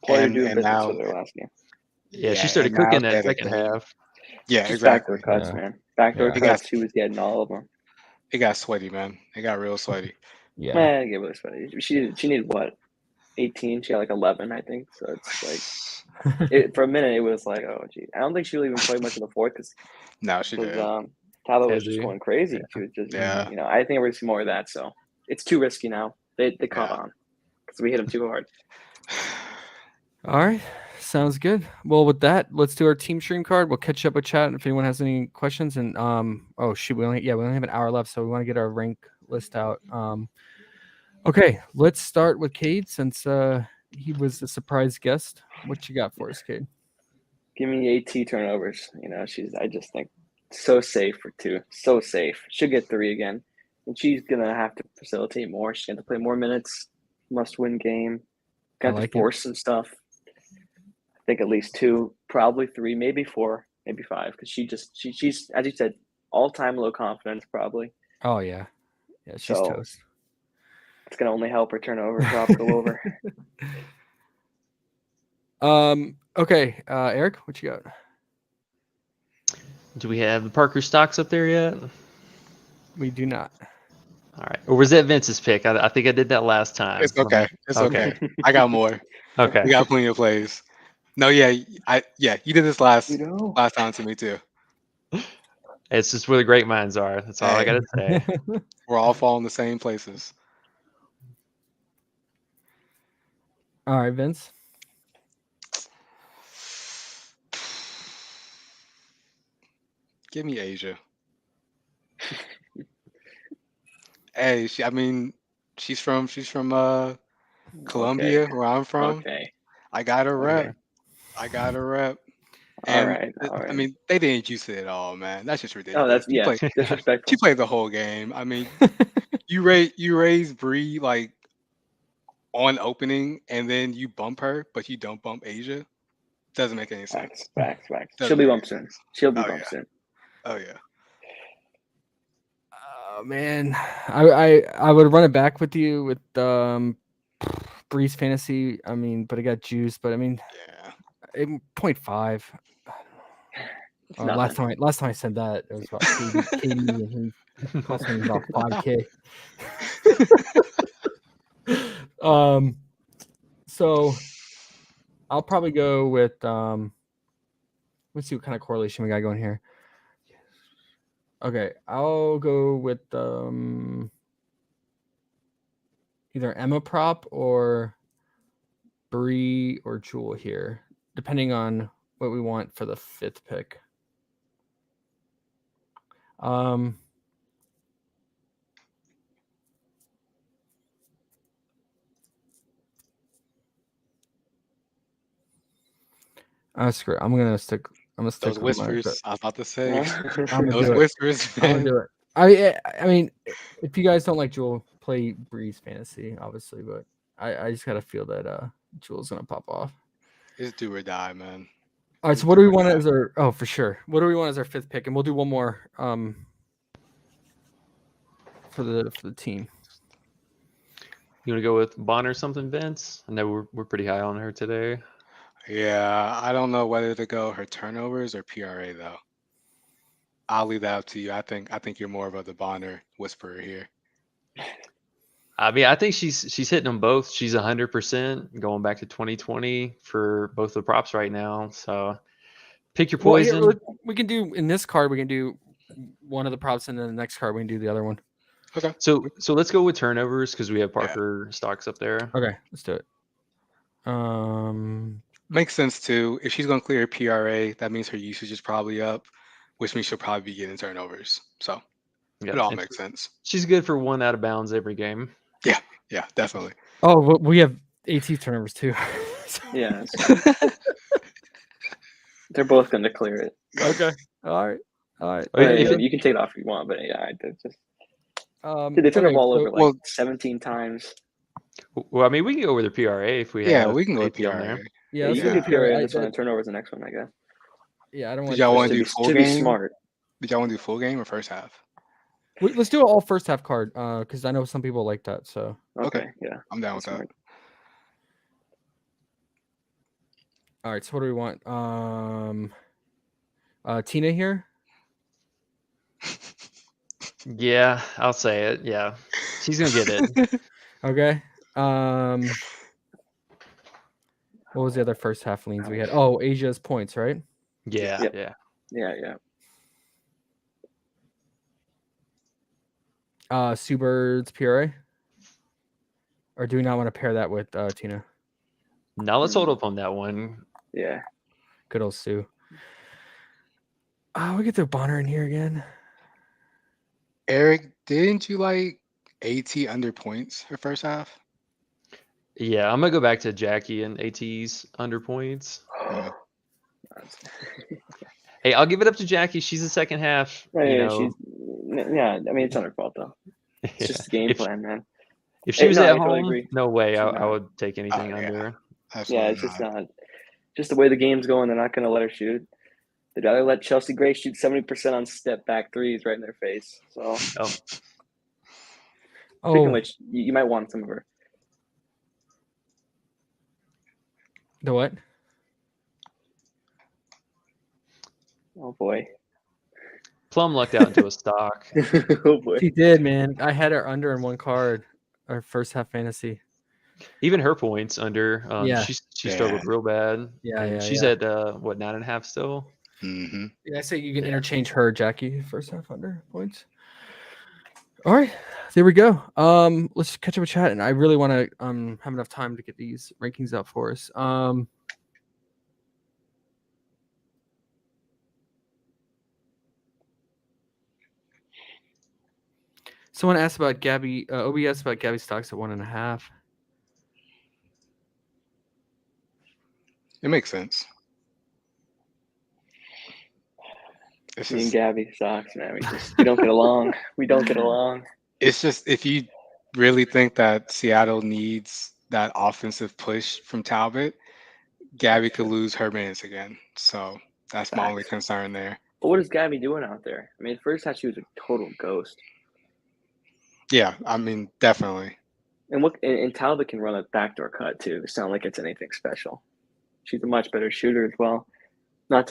Player And doing business now, with her last game. Yeah, she started and now cooking that that second half. Yeah, Just exactly. backdoor cuts, Yeah. man. Backdoor Yeah. cuts. She was getting all of them. It got sweaty, man. It got real sweaty. Yeah. Man, give it sweaty. She needed what? 18. She had like 11, I think. So it's like for a minute it was like, oh gee. I don't think she really even played much of the fourth because No, she did. Tyler was just Ezzy. going crazy. She was just Yeah. I think we're gonna see more of that. So it's too risky now. They caught Yeah. on because we hit them too hard. All right. Sounds good. Well, with that, let's do our team stream card. We'll catch up with chat if anyone has any questions. And oh shoot, we only have an hour left, so we want to get our rank list out. Okay, let's start with Cade since he was a surprise guest. What you got for us, Cade? Give me 8 turnovers. I just think so safe for 2. So safe. Should get 3 again. And she's gonna have to facilitate more. She's gonna have to play more minutes. Must win game. Got to force some stuff. I think at least 2, probably 3, maybe 4, maybe 5. Because she's as you said, all time low confidence probably. Oh yeah, she's toast. It's gonna only help her turnover prop go over. Okay, Eric, what you got? Do we have the Parker stocks up there yet? We do not. All right. Or was that Vince's pick? I think I did that last time. It's okay. It's okay. I got more. Okay. We got plenty of plays. No, yeah, you did this last time to me too. It's just where the great minds are. That's all I got to say. We're all falling the same places. All right, Vince. Give me Asia. Hey, she's from Colombia, where I'm from. Okay. I got her rep. Okay. I got her rep. All right. I mean, they didn't use it at all, man. That's just ridiculous. Oh, that's disrespectful. She played the whole game. I mean, you raise Bree like on opening, and then you bump her, but you don't bump Asia. Doesn't make any sense. Facts. She'll be bumped soon. Soon. Oh yeah. Oh man, I would run it back with you with Breeze Fantasy. I mean, but I got juice. But I mean, 0.5. Last time I said that, it was about KD and he cost me about 5K. So I'll probably go with let's see what kind of correlation we got going here. Okay, I'll go with either Emma prop or Bree or Jewel here, depending on what we want for the 5th pick. Screw it. I'm gonna stick those whispers. I was about to say those whispers. I'm gonna do it. I mean, if you guys don't like Jewel, play Breeze Fantasy, obviously, but I just gotta feel that Jewel's gonna pop off. It's do or die, man. All right, so what do we want as our for sure? What do we want as our 5th pick? And we'll do one more for the team. You want to go with Bonner or something, Vince? I know we're pretty high on her today. Yeah, I don't know whether to go her turnovers or PRA though. I'll leave that up to you. I think you're more of the Bonner whisperer here. I mean, I think she's hitting them both. She's 100% going back to 2020 for both the props right now. So pick your poison. Well, here, we can do in this card. We can do one of the props, and then the next card we can do the other one. Okay. So let's go with turnovers because we have Parker stocks up there. Okay, let's do it. Makes sense too. If she's gonna clear her PRA, that means her usage is probably up, which means she'll probably be getting turnovers. So it all makes sense. She's good for 1 out of bounds every game. Yeah, definitely. Oh, we have AT turnovers too. Yeah. They're both going to clear it. Okay. All right. You can take it off if you want, but yeah, just. They turn the ball over like 17 times. Well, I mean, we can go with the PRA if we have. Yeah, we can go with PRA. Yeah, you can do PRA this one and turnovers the next one, I guess. Yeah, I don't want. Did y'all want to do full game? To be smart. Did y'all want to do full game or first half? Let's do it all first half card, because I know some people like that. So okay, yeah, I'm down with that. All right, so what do we want? Tina here. Yeah, I'll say it. Yeah, she's gonna get it. Okay. What was the other first half leans we had? Oh, Asia's points, right? Yeah. Subird's PRA. Or do we not want to pair that with Tina? Now let's hold up on that one. Yeah. Good old Sue. We get the Bonner in here again. Eric, didn't you like AT under points the first half? Yeah, I'm gonna go back to Jackie and AT's under points. Yeah. Hey, I'll give it up to Jackie. She's the second half. Yeah, I mean, it's not her fault though. It's yeah. just the game plan, man. If she was No, I at totally home, agree. no way She's I not. would take anything yeah. under. Absolutely Yeah, it's just not. Just the way the game's going, they're not going to let her shoot. They'd rather let Chelsea Gray shoot 70% on step back threes right in their face. So, speaking of which, you might want some of her. The what? Oh boy. Plum lucked out into a stock. Oh boy. She did, man. I had her under in one card, our first half fantasy. Even her points under. Yeah. She struggled real bad. Yeah, and yeah, she's yeah. at 9.5 still. Mm-hmm. Yeah, I say you can interchange her, Jackie, first half under points. All right, there we go. Let's catch up with chat, and I really want to have enough time to get these rankings out for us. Someone asked about Gabby. OBS about Gabby stocks at 1.5. It makes sense. Me and Gabby sucks, man. We don't get along. We don't get along. It's just if you really think that Seattle needs that offensive push from Talbot, Gabby could lose her minutes again. So that's my only concern there. But what is Gabby doing out there? I mean, first half she was a total ghost. Yeah, I mean, definitely. And Talbot can run a backdoor cut too. It's not like it's anything special. She's a much better shooter as well. I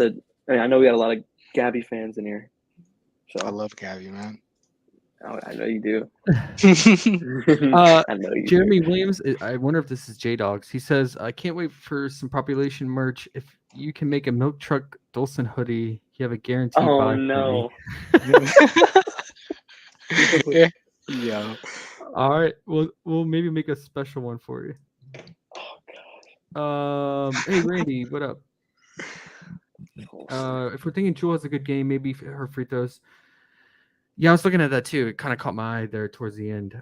know we got a lot of Gabby fans in here. So I love Gabby, man. Oh, I know you do. I know you Jeremy Williams, I wonder if this is J-Dogs. He says, I can't wait for some population merch. If you can make a milk truck Dolson hoodie, you have a guaranteed buy. No. Yeah. All right. We'll maybe make a special one for you. Oh, God. Hey, Randy, what up? If we're thinking Jewel has a good game, maybe her free throws. Yeah, I was looking at that too. It kind of caught my eye there towards the end.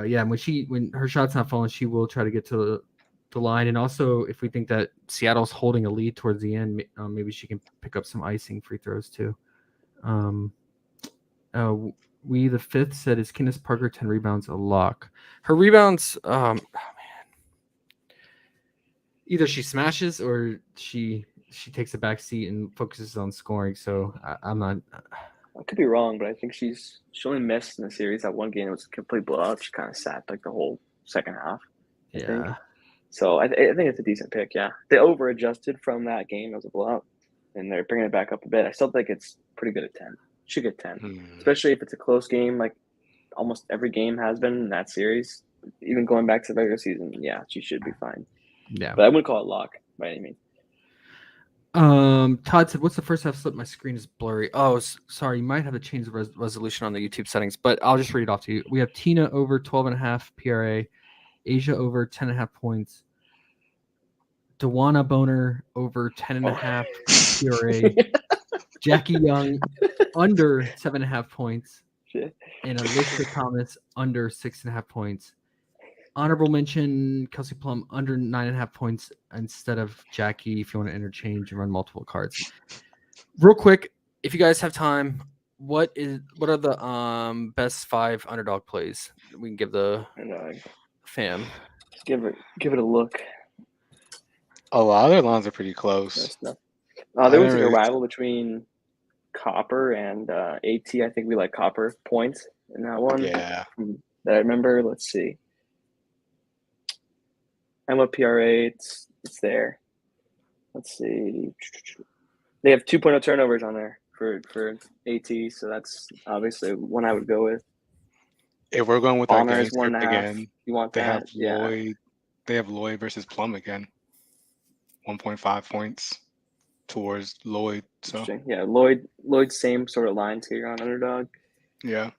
Yeah, when her shot's not falling, she will try to get to the line. And also, if we think that Seattle's holding a lead towards the end, maybe she can pick up some icing free throws too. We the fifth said, is Candace Parker 10 rebounds a lock? Her rebounds, man, either she smashes or she takes a back seat and focuses on scoring. So I'm not. I could be wrong, but I think she only missed in the series. That one game, it was a complete blowout. She kind of sat like the whole second half. I think. So I think it's a decent pick. Yeah, they over adjusted from that game as a blowout, and they're bringing it back up a bit. I still think it's pretty good at 10. Should get 10, especially if it's a close game, like almost every game has been in that series. Even going back to the regular season, yeah, she should be fine. Yeah, but I wouldn't call it lock by any means. Todd said, what's the first half slip? My screen is blurry. Oh, sorry. You might have to change the resolution on the YouTube settings, but I'll just read it off to you. We have Tina over 12.5 PRA, Asia over 10.5 points, Dewana Boner over 10.5 PRA, Jackie Young under 7.5 points, and Alicia Thomas under 6.5 points. Honorable mention, Kelsey Plum under 9.5 points instead of Jackie if you want to interchange and run multiple cards. Real quick, if you guys have time, what are the best 5 underdog plays we can give the fam? Just give it a look. A lot of their lines are pretty close. There was a rival between Copper and AT. I think we like Copper points in that one. Yeah. That I remember. Let's see. Emma PRA, it's there. Let's see. They have 2.0 turnovers on there for AT, so that's obviously one I would go with. If we're going with our Honor game is 1.5. again, You want they that? have Lloyd. They have Lloyd versus Plum again. 1.5 points towards Lloyd. So yeah, Lloyd same sort of lines here on underdog. Yeah.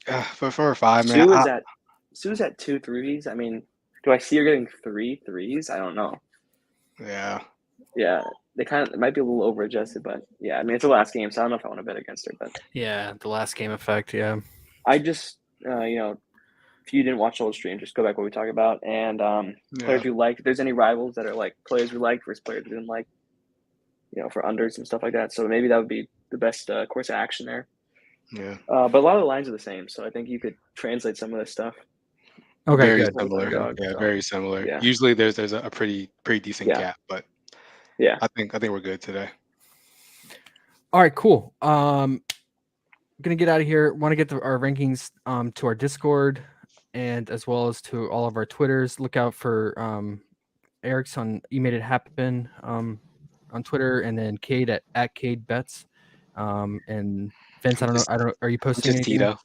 But for a 5, man, Sue's at 2 threes. I mean, Do I see her getting 3 threes? I don't know. Yeah. Yeah, it might be a little over adjusted, but yeah, I mean it's the last game, so I don't know if I want to bet against her. But Yeah, the last game effect. Yeah. I just if you didn't watch the whole stream, just go back what we talk about and players we like. If there's any rivals that are like players we like versus players we didn't like, for unders and stuff like that. So maybe that would be the best course of action there. Yeah. But a lot of the lines are the same, so I think you could translate some of this stuff. Okay. Very Good. similar. Dog, Yeah, so. very similar. Yeah. Usually there's a pretty decent Yeah. gap, but Yeah. I think we're good today. All right. Cool. Gonna get out of here. Want to get our rankings to our Discord and as well as to all of our Twitters. Look out for Eric's on You Made It Happen on Twitter, and then Cade at Cade Bets. And Vince, I don't know. Are you I'm posting just anything? Tito.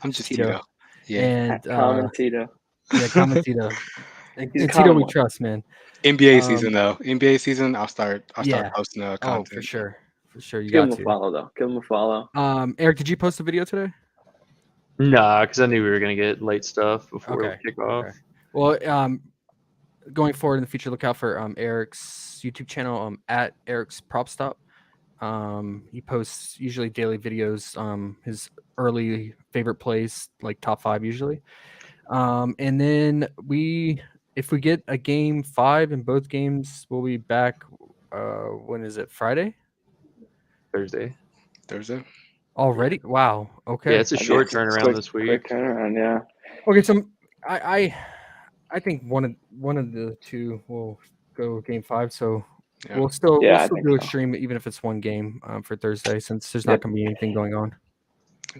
I'm just Tito. Yeah. And Comment Tito. yeah, comment Tito. And He's a Tito, common we one. trust, man. NBA season though. NBA season, I'll start Yeah. posting Oh, content. for sure. For sure. You Give him got a to. follow though. Give him a follow. Eric, did you post a video today? Nah, because I knew we were gonna get late stuff before Okay, we kick off. okay. Well, going forward in the future, look out for Eric's YouTube channel at Eric's Prop Stop. He posts usually daily videos, his early favorite plays, like top 5 usually. And then if we get a game 5 in both games, we'll be back. When is it? Friday? Thursday. Already? Wow. Okay. Yeah, it's a short turnaround this week. Quick turnaround, yeah. Okay, so I think one of the two will go game 5. So Yeah. we'll still Yeah, I do think a so. stream even if it's one game for Thursday, since there's not going to be anything going on.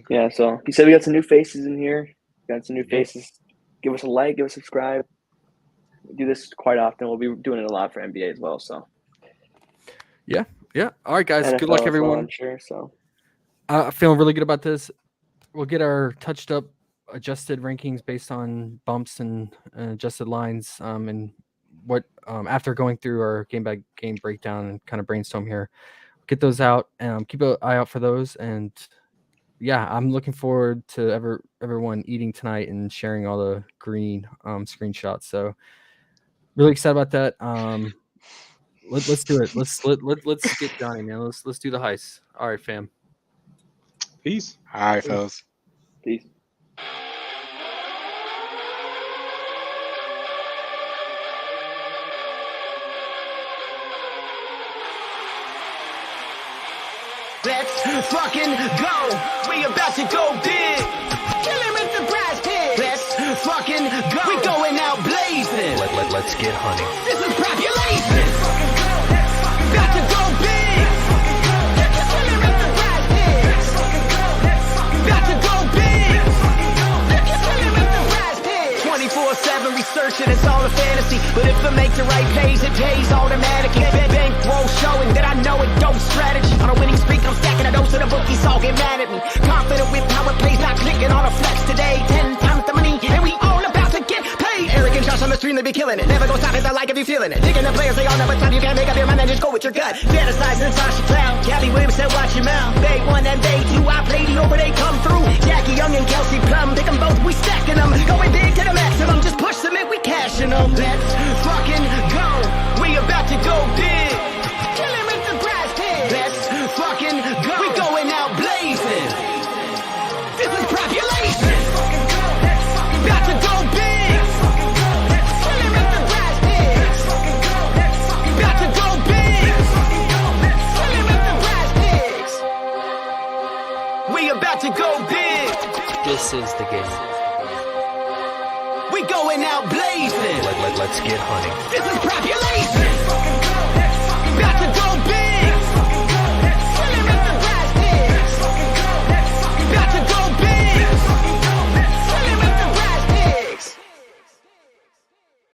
Yeah, so he said we got some new faces in here. Got some new faces. Give us a like, give us a subscribe. We do this quite often. We'll be doing it a lot for NBA as well. So Yeah. All right, guys. NFL Good luck, as well, everyone. I'm sure. So Feeling really good about this. We'll get our touched up, adjusted rankings based on bumps and adjusted lines. And what after going through our game by game breakdown and kind of brainstorm here, get those out and keep an eye out for those. And yeah, I'm looking forward to everyone eating tonight and sharing all the green screenshots. So really excited about that. Let's do it. Let's get Johnny, man. Let's do the heist. All right, fam. Peace. All right, fellas. peace. Let's fucking go. We about to go big. Kill him with the PrizePicks. Let's fucking go. We going out blazing. Let's get hunting. This is population. About to go big. Kill him with the PrizePicks. About to go big. Kill him with the PrizePicks. 24/7 researching, it's all a fantasy. But if I make the right plays, it pays automatically. Bankroll showing that I know it don't strategy. On a winning streak, I'm stacking a dose of the bookies, all get mad at me. Confident with power plays, not clicking on a flex today. 10 times the money, and we all about to get paid. Eric and Josh on the stream, they be killing it. Never gonna stop it, they like if you feeling it. Digging the players, they all never stop. You can't make up your mind and just go with your gut. Fantasizing Sasha Cloud, Gabby Williams said watch your mouth. They 1 and they 2, I played it over, they come through. Jackie Young and Kelsey Plum, pick them both, we stacking them. Going big to the maximum, just push them in, we cashing them. Let's fucking go, we about to go big. Kill him with the PrizePicks. Let's fucking go, we going out blazing. This is population. About to go big. Kill him with the PrizePicks. About to go big. Kill him with the PrizePicks. We about to go big. This is the game. We going out blazing. Let's get hunting. This is population.